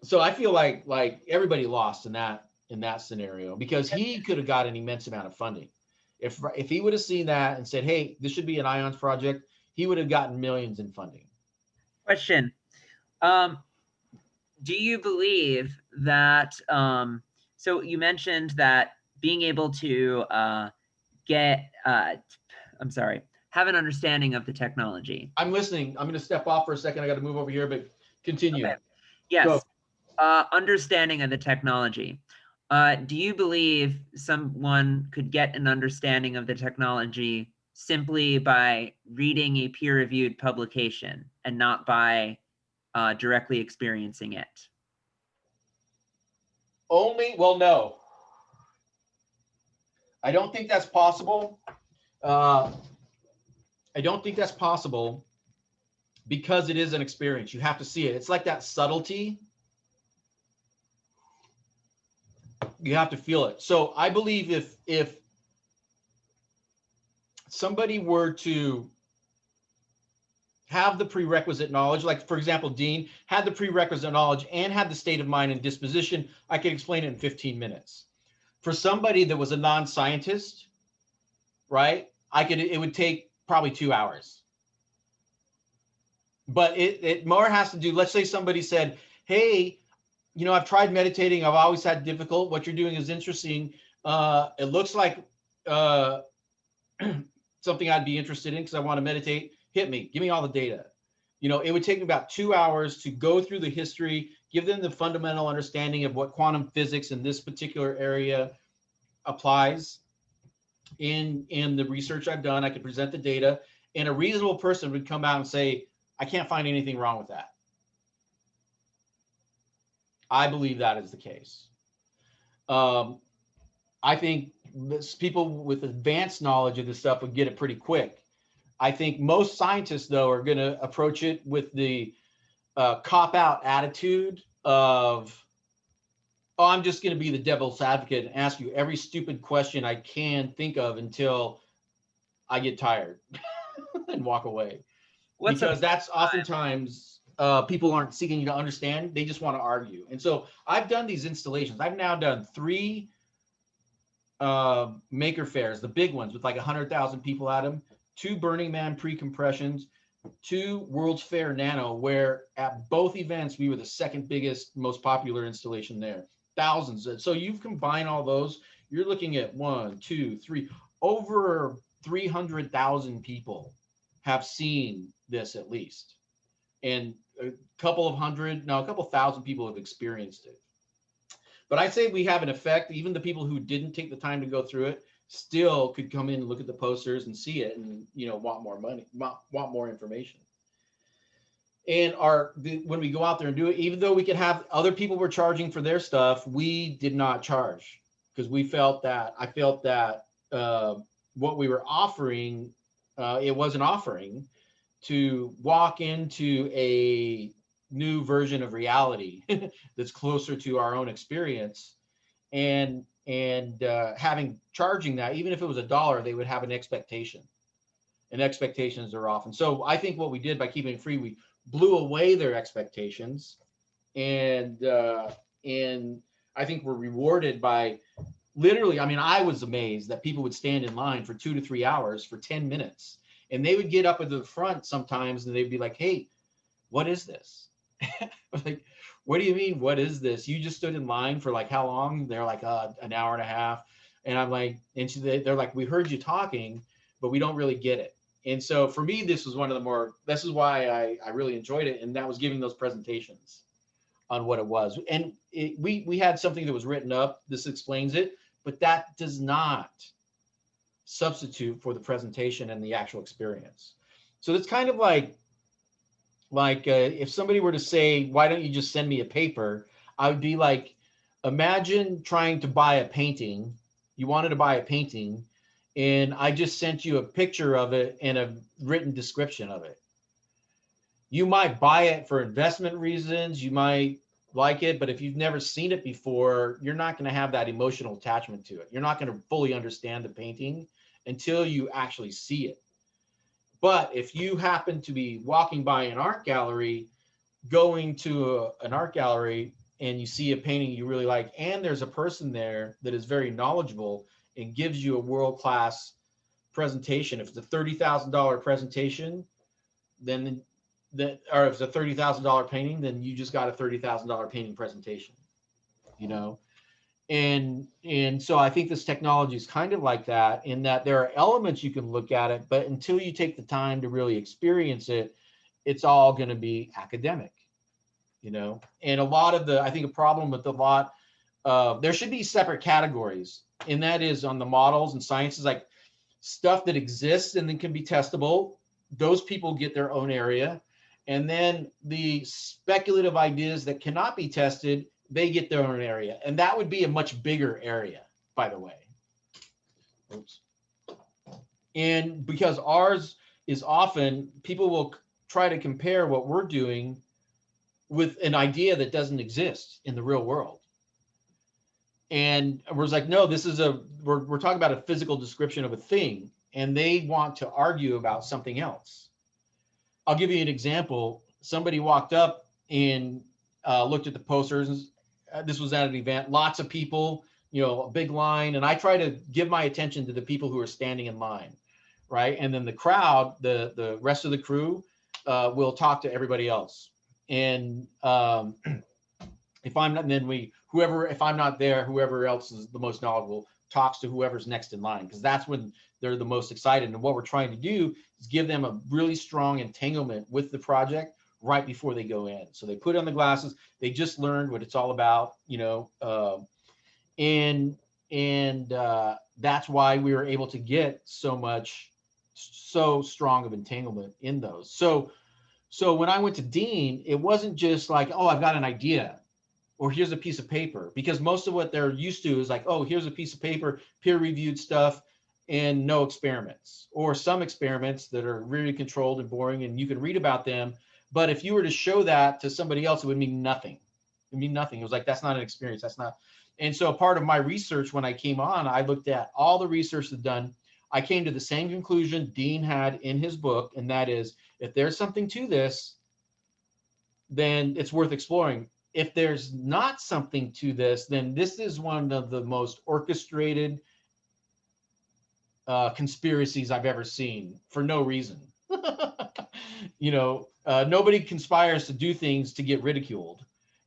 so I feel like everybody lost in that scenario, because he could have got an immense amount of funding. If he would have seen that and said, hey, this should be an IONS project, he would have gotten millions in funding. Question. Do you believe that, so you mentioned that being able to have an understanding of the technology. I'm listening. I'm going to step off for a second. I got to move over here, but continue. Okay. Yes. Go. Understanding of the technology. Do you believe someone could get an understanding of the technology simply by reading a peer-reviewed publication and not by directly experiencing it? Well, no. I don't think that's possible. I don't think that's possible because it is an experience. You have to see it. It's like that subtlety. You have to feel it. So I believe if somebody were to have the prerequisite knowledge, like for example, Dean had the prerequisite knowledge and had the state of mind and disposition, I could explain it in 15 minutes. For somebody that was a non-scientist, right, it would take probably 2 hours. But it more has to do, let's say somebody said, hey, I've tried meditating, I've always had difficult, what you're doing is interesting. It looks like something I'd be interested in because I want to meditate. Hit me, give me all the data. It would take me about 2 hours to go through the history, give them the fundamental understanding of what quantum physics in this particular area applies. In the research I've done, I could present the data, and a reasonable person would come out and say, I can't find anything wrong with that. I believe that is the case. I think people with advanced knowledge of this stuff would get it pretty quick. I think most scientists, though, are going to approach it with the cop-out attitude of, oh, I'm just going to be the devil's advocate and ask you every stupid question I can think of until I get tired and walk away. Because that's oftentimes people aren't seeking to understand. They just want to argue. And so I've done these installations. I've now done 3 maker fairs, the big ones with like 100,000 people at them, 2 Burning Man pre-compressions, 2 World's Fair Nano, where at both events we were the second biggest, most popular installation there. Thousands. So you've combined all those, you're looking at 1, 2, 3, over 300,000 people have seen this at least, and a couple thousand people have experienced it. But I say we have an effect. Even the people who didn't take the time to go through it still could come in and look at the posters and see it and want more money, want more information. And when we go out there and do it, even though we could have other people were charging for their stuff, we did not charge because I felt that what we were offering, it was an offering to walk into a new version of reality that's closer to our own experience, and having charging that, even if it was $1, they would have an expectation, and expectations are often. So I think what we did by keeping it free, we blew away their expectations, and I think we're rewarded by literally. I mean, I was amazed that people would stand in line for 2 to 3 hours for 10 minutes, and they would get up at the front sometimes, and they'd be like, "Hey, what is this?" Like, what do you mean, what is this? You just stood in line for like how long? They're like, an hour and a half. And I'm like, and so they're like, we heard you talking, but we don't really get it. And so for me, this was one of the more, this is why I really enjoyed it. And that was giving those presentations on what it was. And we had something that was written up. This explains it, but that does not substitute for the presentation and the actual experience. So it's kind of like if somebody were to say, why don't you just send me a paper? I would be like, imagine trying to buy a painting. You wanted to buy a painting, and I just sent you a picture of it and a written description of it. You might buy it for investment reasons, you might like it, but if you've never seen it before, you're not going to have that emotional attachment to it. You're not going to fully understand the painting until you actually see it. But if you happen to be walking by an art gallery, going to an art gallery, and you see a painting you really like, and there's a person there that is very knowledgeable and gives you a world-class presentation. If it's a $30,000 presentation, then or if it's a $30,000 painting, then you just got a $30,000 painting presentation, you know? And so I think this technology is kind of like that, in that there are elements you can look at it, but until you take the time to really experience it, it's all going to be academic, you know. And a lot of the, I think a problem with a lot, there should be separate categories, and that is on the models and sciences, like stuff that exists and then can be testable. Those people get their own area. And then the speculative ideas that cannot be tested, they get their own area. And that would be a much bigger area, by the way. Oops. And because ours is often, people will try to compare what we're doing with an idea that doesn't exist in the real world. And we're like, no, this is we're talking about a physical description of a thing, and they want to argue about something else. I'll give you an example. Somebody walked up and looked at the posters. This was at an event, lots of people, you know, a big line. And I try to give my attention to the people who are standing in line, right? And then the crowd, the rest of the crew will talk to everybody else. And if I'm not, then if I'm not there, whoever else is the most knowledgeable talks to whoever's next in line, because that's when they're the most excited. And what we're trying to do is give them a really strong entanglement with the project right before they go in. So they put on the glasses, they just learned what it's all about, you know, and that's why we were able to get so strong of entanglement in those. So when I went to Dean, it wasn't just like, oh, I've got an idea, or here's a piece of paper, because most of what they're used to is like, oh, here's a piece of paper, peer-reviewed stuff, and no experiments, or some experiments that are really controlled and boring, and you can read about them. But if you were to show that to somebody else, it would mean nothing. It would mean nothing. It was like, that's not an experience. That's not. And so part of my research when I came on, I looked at all the research that's done. I came to the same conclusion Dean had in his book, and that is, if there's something to this, then it's worth exploring. If there's not something to this, then this is one of the most orchestrated conspiracies I've ever seen for no reason. You know, nobody conspires to do things to get ridiculed.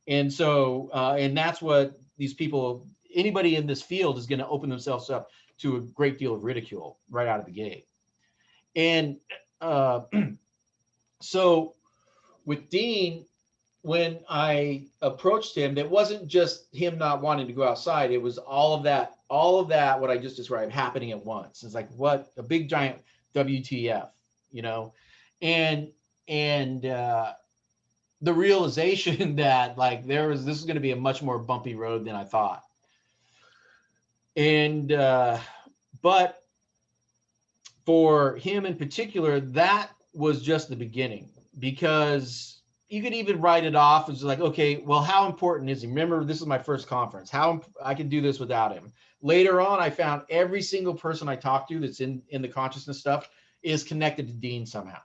And so, and that's what these people, anybody in this field is going to open themselves up to a great deal of ridicule right out of the gate. And so with Dean, when I approached him, it wasn't just him not wanting to go outside. It was all of that, what I just described happening at once. It's like, what a big giant WTF, you know? And the realization that like this is going to be a much more bumpy road than I thought. And but for him in particular, that was just the beginning, because you could even write it off as like, okay, well, how important is he? Remember, this is my first conference. How I can do this without him. Later on, I found every single person I talked to that's in the consciousness stuff is connected to Dean somehow.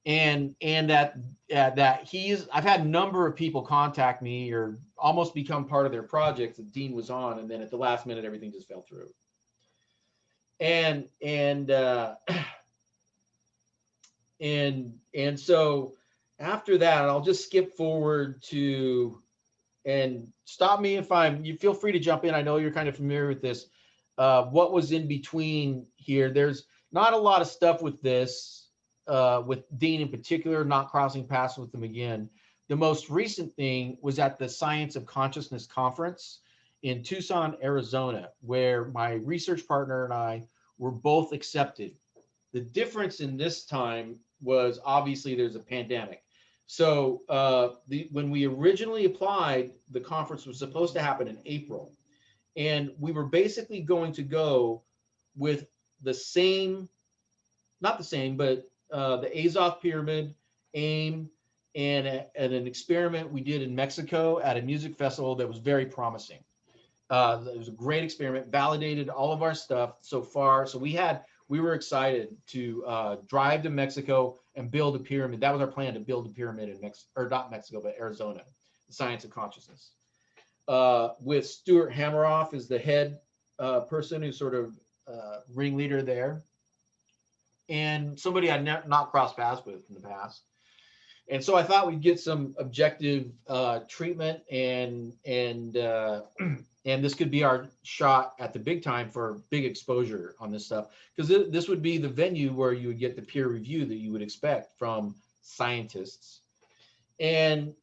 And that I've had a number of people contact me or almost become part of their project that Dean was on, and then at the last minute, everything just fell through. And so after that, I'll just skip forward to, and stop me if you feel free to jump in. I know you're kind of familiar with this. What was in between here? There's not a lot of stuff with this, with Dean in particular, not crossing paths with him again. The most recent thing was at the Science of Consciousness conference in Tucson, Arizona, where my research partner and I were both accepted. The difference in this time was obviously there's a pandemic. So when we originally applied, the conference was supposed to happen in April. And we were basically going to go with the same, not the same, but the Azov Pyramid, AIM, and an experiment we did in Mexico at a music festival that was very promising. It was a great experiment, validated all of our stuff so far. So we were excited to drive to Mexico and build a pyramid. That was our plan, to build a pyramid in not Mexico, but Arizona, the Science of Consciousness. With Stuart Hameroff as the head person, who's sort of ringleader there, and somebody I'd not crossed paths with in the past. And so I thought we'd get some objective treatment, and this could be our shot at the big time for big exposure on this stuff, because this would be the venue where you would get the peer review that you would expect from scientists, and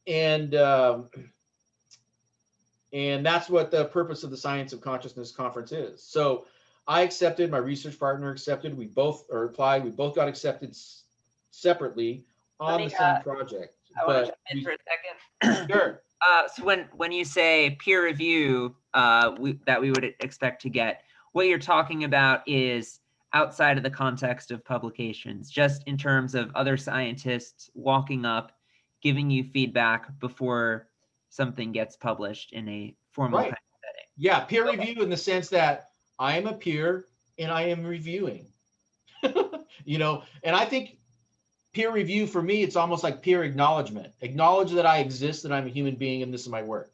that's what the purpose of the Science of Consciousness conference is. So I accepted, my research partner accepted, we both applied, we both got accepted separately on the same project. I want to jump in for a second. Sure. So when you say peer review that we would expect to get, what you're talking about is outside of the context of publications, just in terms of other scientists walking up, giving you feedback before something gets published in a formal kind of setting. Yeah, peer review in the sense that I am a peer and I am reviewing. And I think peer review for me, it's almost like peer acknowledgement. Acknowledge that I exist, that I'm a human being, and this is my work.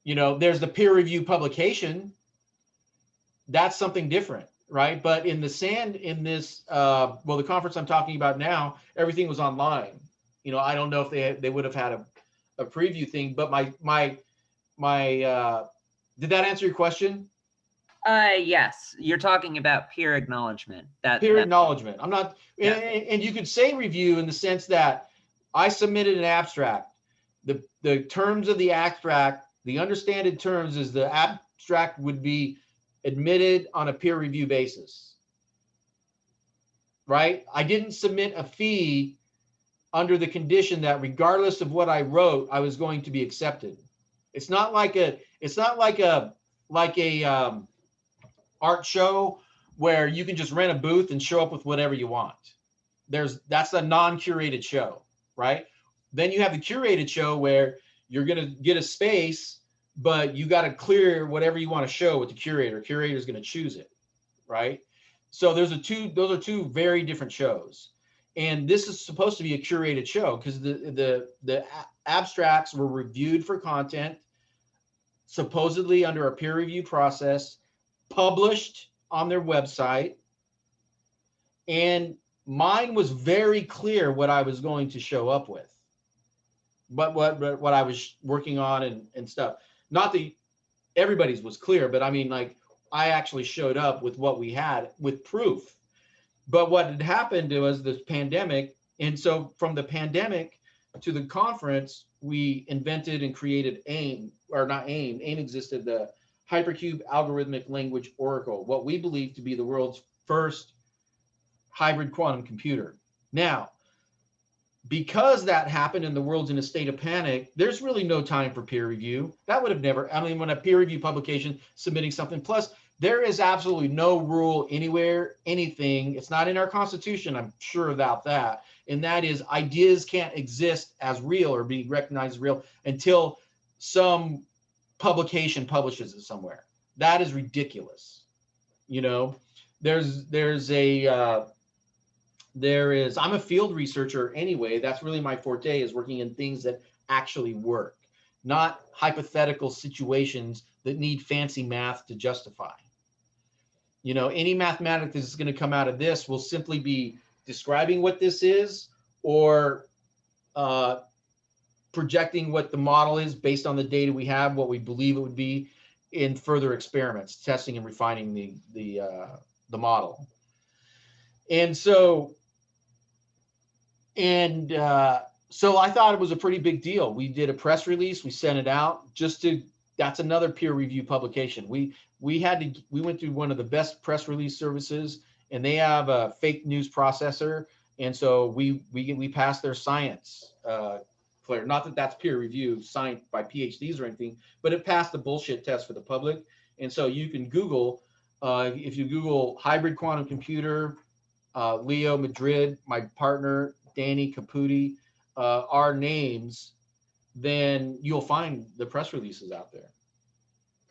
There's the peer review publication. That's something different, right? But in the the conference I'm talking about now, everything was online. I don't know if they would have had a preview thing, but my did that answer your question? Yes, you're talking about peer acknowledgement. Peer acknowledgement. I'm not, yeah. And you could say review in the sense that I submitted an abstract. The terms of the abstract, the understanded terms is the abstract would be admitted on a peer review basis, right? I didn't submit a fee under the condition that regardless of what I wrote, I was going to be accepted. It's not like a art show where you can just rent a booth and show up with whatever you want. That's a non-curated show, right? Then you have the curated show where you're going to get a space, but you got to clear whatever you want to show with the curator. Curator is going to choose it, right? So those are two very different shows. And this is supposed to be a curated show because the abstracts were reviewed for content, supposedly under a peer review process, published on their website, and mine was very clear what I was going to show up with, but what I was working on and stuff. Not that everybody's was clear, but I mean, like, I actually showed up with what we had with proof. But what had happened was this pandemic, and so from the pandemic to the conference, we invented and created AIM, or not AIM. AIM existed, the Hypercube Algorithmic Language Oracle, what we believe to be the world's first hybrid quantum computer. Now, because that happened and the world's in a state of panic, there's really no time for peer review. That would have never, I mean, when a peer review publication submitting something, plus there is absolutely no rule anywhere, anything, it's not in our Constitution, I'm sure about that. And that is ideas can't exist as real or be recognized as real until some publication publishes it somewhere. That is ridiculous. You know, there's a, I'm a field researcher anyway. That's really my forte, is working in things that actually work, not hypothetical situations that need fancy math to justify. You know, any mathematics that's going to come out of this will simply be describing what this is, or uh, projecting what the model is based on the data we have, what we believe it would be in further experiments, testing and refining the model. And so And so I thought it was a pretty big deal. We did a press release. We sent it out just to. That's another peer review publication. We went through one of the best press release services, and they have a fake news processor, and so we passed their science. Clear. Not that that's peer review signed by PhDs or anything, but it passed the bullshit test for the public. And so you can Google, if you Google hybrid quantum computer, Leo Madrid, my partner, Danny Caputi, our names, then you'll find the press releases out there.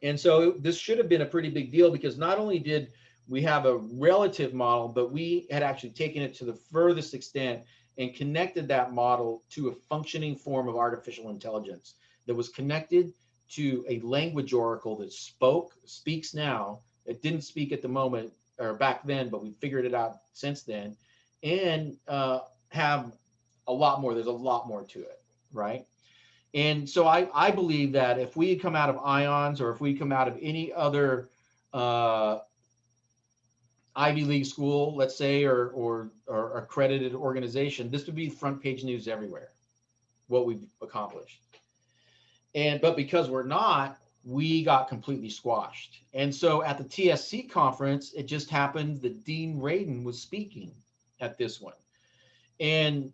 And so this should have been a pretty big deal, because not only did we have a relative model, but we had actually taken it to the furthest extent and connected that model to a functioning form of artificial intelligence that was connected to a language oracle that speaks now. It didn't speak at the moment or back then, but we figured it out since then, and have a lot more. There's a lot more to it, right? And so I believe that if we come out of IONS, or if we come out of any other Ivy League school, let's say, or accredited organization, this would be front page news everywhere, what we've accomplished. But because we're not, we got completely squashed. And so at the TSC conference, it just happened that Dean Radin was speaking at this one. And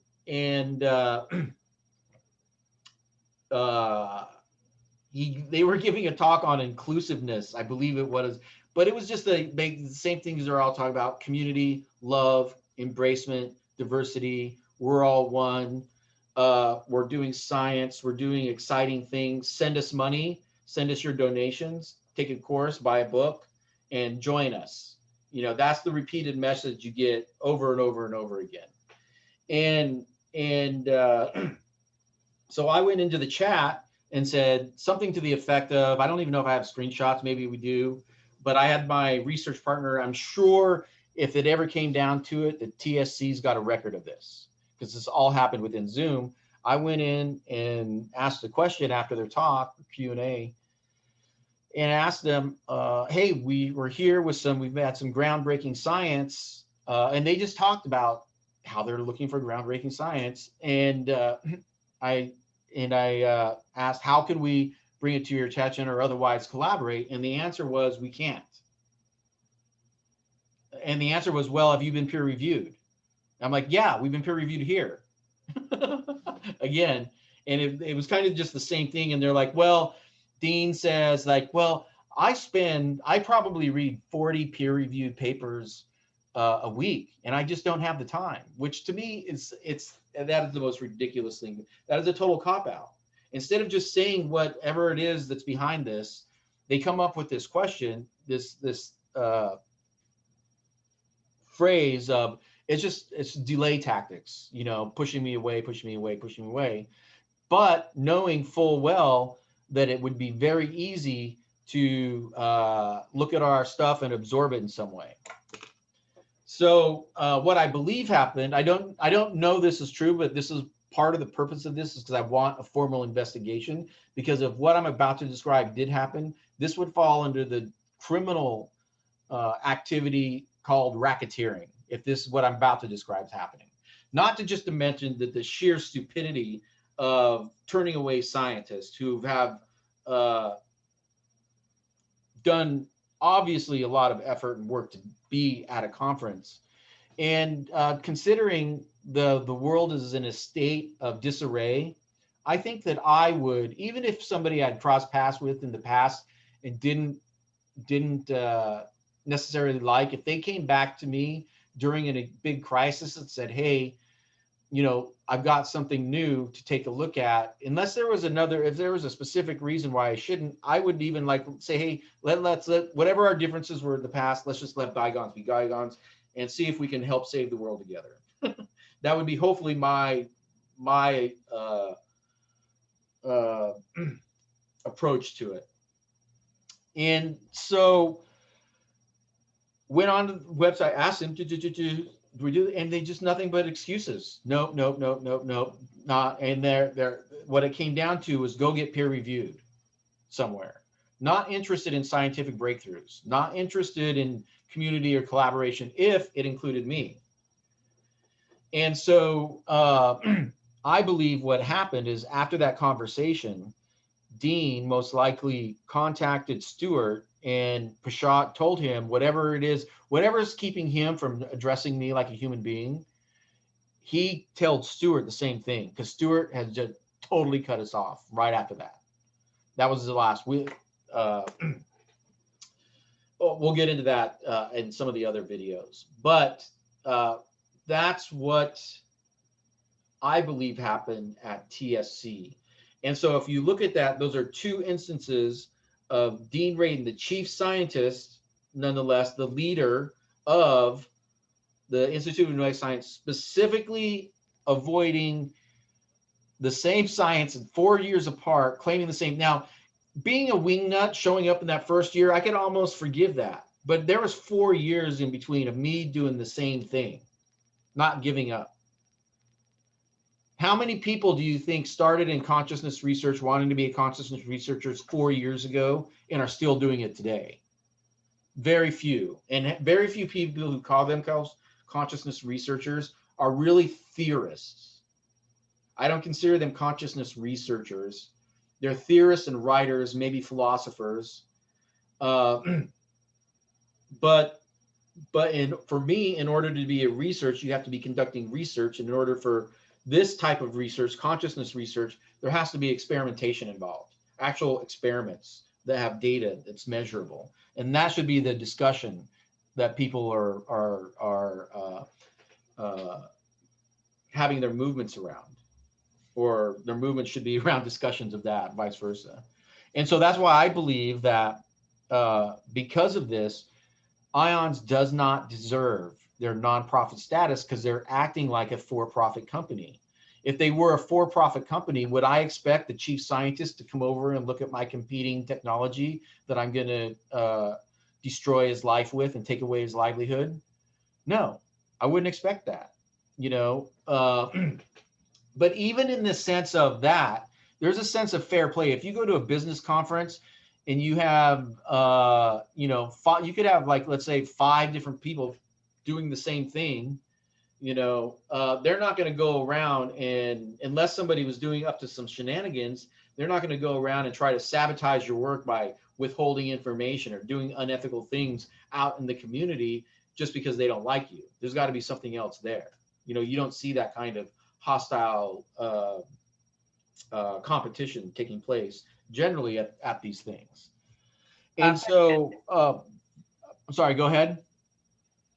they were giving a talk on inclusiveness, I believe it was, but it was just the same things they're all talking about: community, love, embracement, diversity. We're all one. We're doing science. We're doing exciting things. Send us money. Send us your donations. Take a course, buy a book, and join us. You know, that's the repeated message you get over and over and over again. And so I went into the chat and said something to the effect of, I don't even know if I have screenshots, maybe we do, but I had my research partner. I'm sure if it ever came down to it, the TSC's got a record of this, because this all happened within Zoom. I went in and asked a question after their talk, Q&A, and asked them, hey, we're here with we've had some groundbreaking science, and they just talked about how they're looking for groundbreaking science. And I asked, how can we bring it to your attention or otherwise collaborate? And the answer was, we can't. And the answer was, well, have you been peer reviewed? I'm like, yeah, we've been peer reviewed here. Again, and it was kind of just the same thing. And they're like, well, Dean says, like, well, I probably read 40 peer reviewed papers a week, and I just don't have the time, which to me that is the most ridiculous thing. That is a total cop out. Instead of just saying whatever it is that's behind this, they come up with this question, this phrase of, it's delay tactics, you know, pushing me away, pushing me away, pushing me away, but knowing full well that it would be very easy to look at our stuff and absorb it in some way. So what I believe happened, I don't know this is true, but this is part of the purpose of this, is because I want a formal investigation, because if what I'm about to describe did happen, this would fall under the criminal activity called racketeering, if this is what I'm about to describe is happening. Not to just mention that the sheer stupidity of turning away scientists who have done obviously a lot of effort and work to be at a conference, And considering the world is in a state of disarray, I think that I would, even if somebody I'd crossed paths with in the past and didn't necessarily like, if they came back to me during a big crisis and said, "Hey, I've got something new to take a look at," unless there was if there was a specific reason why I shouldn't, I would even like say, "Hey, let's let whatever our differences were in the past, let's just let bygones be bygones and see if we can help save the world together." That would be hopefully my uh, approach to it. And so went on to the website, asked them, do we do, and they just nothing but excuses. Nope, nope, nope, nope, nope, not. And they're what it came down to was go get peer reviewed somewhere. Not interested in scientific breakthroughs, not interested in community or collaboration if it included me. And so I believe what happened is after that conversation, Dean most likely contacted Stewart, and P.e.a.c.e told him whatever it is, whatever is keeping him from addressing me like a human being, he told Stewart the same thing, because Stewart has just totally cut us off right after that. That was the last. We'll get into that in some of the other videos, but that's what I believe happened at TSC. And so if you look at that, those are two instances of Dean Radin, the chief scientist, nonetheless, the leader of the Institute of New Science, specifically avoiding the same science and 4 years apart, claiming the same. Now, being a wingnut, showing up in that first year, I could almost forgive that. But there was 4 years in between of me doing the same thing, not giving up. How many people do you think started in consciousness research, wanting to be a consciousness researchers 4 years ago and are still doing it today? Very few. And very few people who call themselves consciousness researchers are really theorists. I don't consider them consciousness researchers. They're theorists and writers, maybe philosophers. Uh, but for me, in order to be a research, you have to be conducting research. And in order for this type of research, consciousness research, there has to be experimentation involved, actual experiments that have data that's measurable. And that should be the discussion that people are having their movements around, or their movements should be around discussions of that, vice versa. And so that's why I believe that because of this, IONS does not deserve their nonprofit status because they're acting like a for-profit company. If they were a for-profit company, would I expect the chief scientist to come over and look at my competing technology that I'm going to destroy his life with and take away his livelihood? No, I wouldn't expect that. But even in the sense of that, there's a sense of fair play. If you go to a business conference and you have, you could have, like, let's say 5 different people doing the same thing, they're not going to go around, and unless somebody was doing up to some shenanigans, they're not going to go around and try to sabotage your work by withholding information or doing unethical things out in the community just because they don't like you. There's got to be something else there. You don't see that kind of hostile competition taking place generally at these things. And so, I'm sorry, go ahead.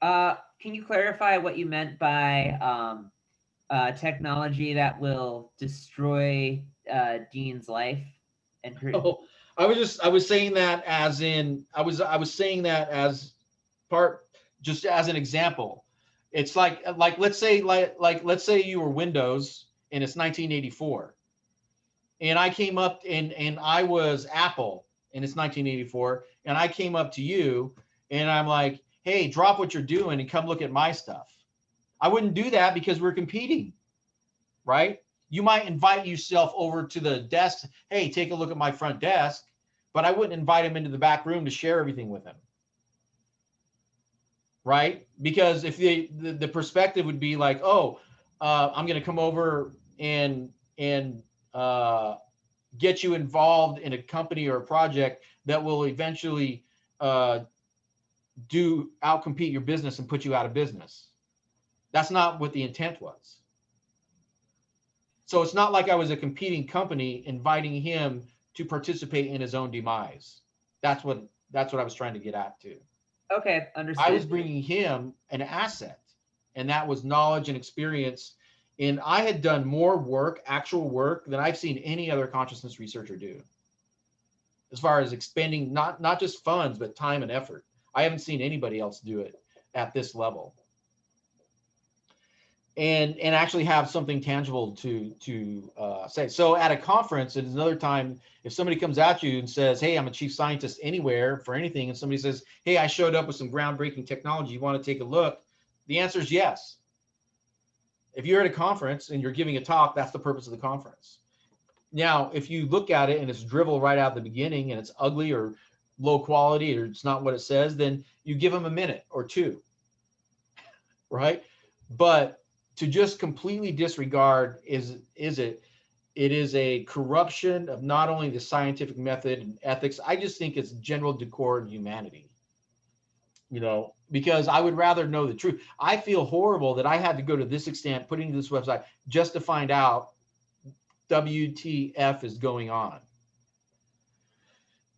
Can you clarify what you meant by technology that will destroy Dean's life? And I was saying that as in, I was saying that as part, just as an example. It's like let's say let's say you were Windows and it's 1984, and I came up and I was Apple and it's 1984, and I came up to you and I'm like, hey, drop what you're doing and come look at my stuff. I wouldn't do that because we're competing, right? You might invite yourself over to the desk, hey, take a look at my front desk, but I wouldn't invite him into the back room to share everything with him, right? Because if the perspective would be like, oh, I'm going to come over and get you involved in a company or a project that will eventually outcompete your business and put you out of business. That's not what the intent was. So it's not like I was a competing company inviting him to participate in his own demise. That's what I was trying to get at too. Okay, I was understood. bringing him an asset, and that was knowledge and experience. And I had done more work, actual work, than I've seen any other consciousness researcher do, as far as expending not just funds, but time and effort. I haven't seen anybody else do it at this level. And actually have something tangible to say. So at a conference, and another time, if somebody comes at you and says, "Hey, I'm a chief scientist anywhere for anything," and somebody says, "Hey, I showed up with some groundbreaking technology. You want to take a look?" The answer is yes. If you're at a conference and you're giving a talk, that's the purpose of the conference. Now, if you look at it and it's drivel right out the beginning and it's ugly or low quality or it's not what it says, then you give them a minute or two, right? But to just completely disregard it is a corruption of not only the scientific method and ethics. I just think it's general decor and humanity, because I would rather know the truth. I feel horrible that I had to go to this extent, putting this website just to find out WTF is going on.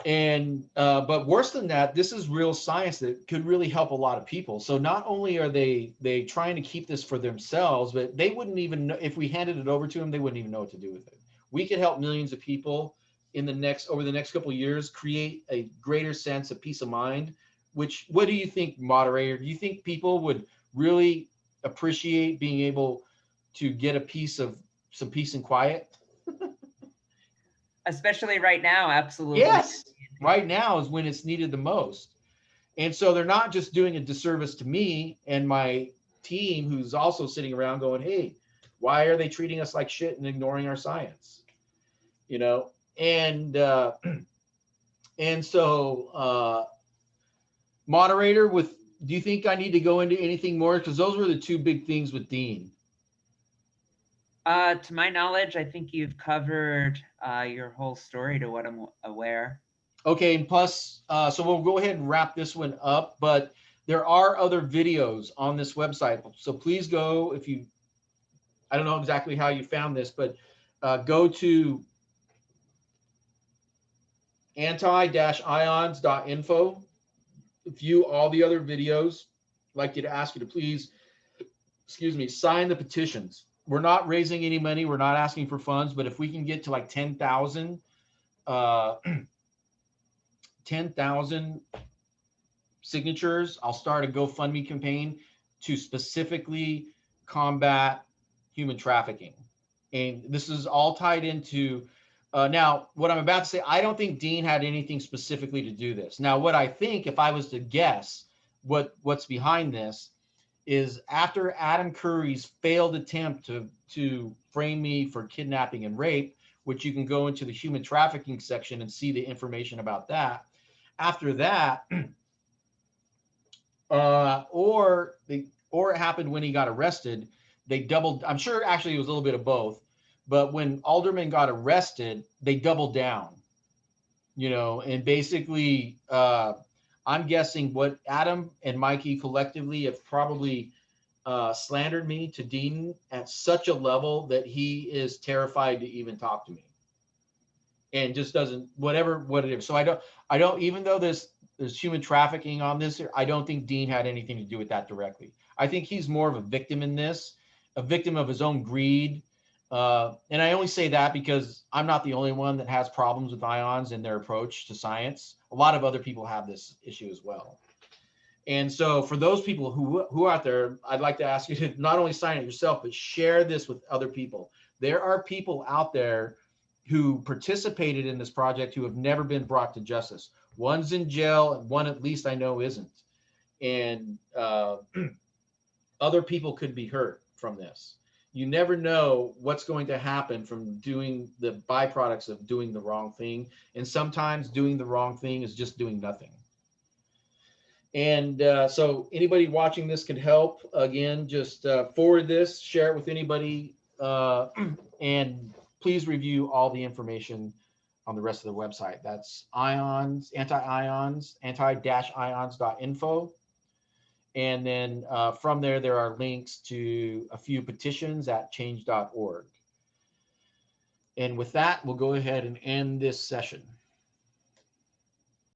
And but worse than that, this is real science that could really help a lot of people. So not only are they trying to keep this for themselves, but they wouldn't even know, if we handed it over to them, they wouldn't even know what to do with it. We could help millions of people over the next couple of years create a greater sense of peace of mind. What do you think, moderator? Do you think people would really appreciate being able to get some peace and quiet? Especially right now, absolutely. Yes, right now is when it's needed the most. And so they're not just doing a disservice to me and my team, who's also sitting around going, "Hey, why are they treating us like shit and ignoring our science?" And and so moderator, do you think I need to go into anything more? Because those were the two big things with Dean. To my knowledge, I think you've covered your whole story to what I'm aware. Okay, and plus, so we'll go ahead and wrap this one up, but there are other videos on this website. So please go, I don't know exactly how you found this, but go to anti-ions.info, view all the other videos. I'd like you to ask you to please, sign the petitions. We're not raising any money. We're not asking for funds, but if we can get to like 10,000 signatures, I'll start a GoFundMe campaign to specifically combat human trafficking. And this is all tied into, now, what I'm about to say, I don't think Dean had anything specifically to do this. Now, what I think, if I was to guess what's behind this, is after Adam Curry's failed attempt to frame me for kidnapping and rape, which you can go into the human trafficking section and see the information about that. After that, or it happened when he got arrested. They doubled. I'm sure actually it was a little bit of both, but when Alderman got arrested, they doubled down. And basically, I'm guessing what Adam and Mikey collectively have probably slandered me to Dean at such a level that he is terrified to even talk to me, and just doesn't, what it is. So I don't, even though there's human trafficking on this, I don't think Dean had anything to do with that directly. I think he's more of a victim in this, a victim of his own greed. And I only say that because I'm not the only one that has problems with IONS and their approach to science. A lot of other people have this issue as well. And so for those people who are out there, I'd like to ask you to not only sign it yourself, but share this with other people. There are people out there who participated in this project who have never been brought to justice. One's in jail, and one at least I know isn't. And other people could be hurt from this. You never know what's going to happen from doing the byproducts of doing the wrong thing. And sometimes doing the wrong thing is just doing nothing. And so anybody watching this can help. Again, just forward this, share it with anybody, and please review all the information on the rest of the website. That's IONS, anti-ions, anti-ions.info. And then from there, there are links to a few petitions at change.org. And with that, we'll go ahead and end this session.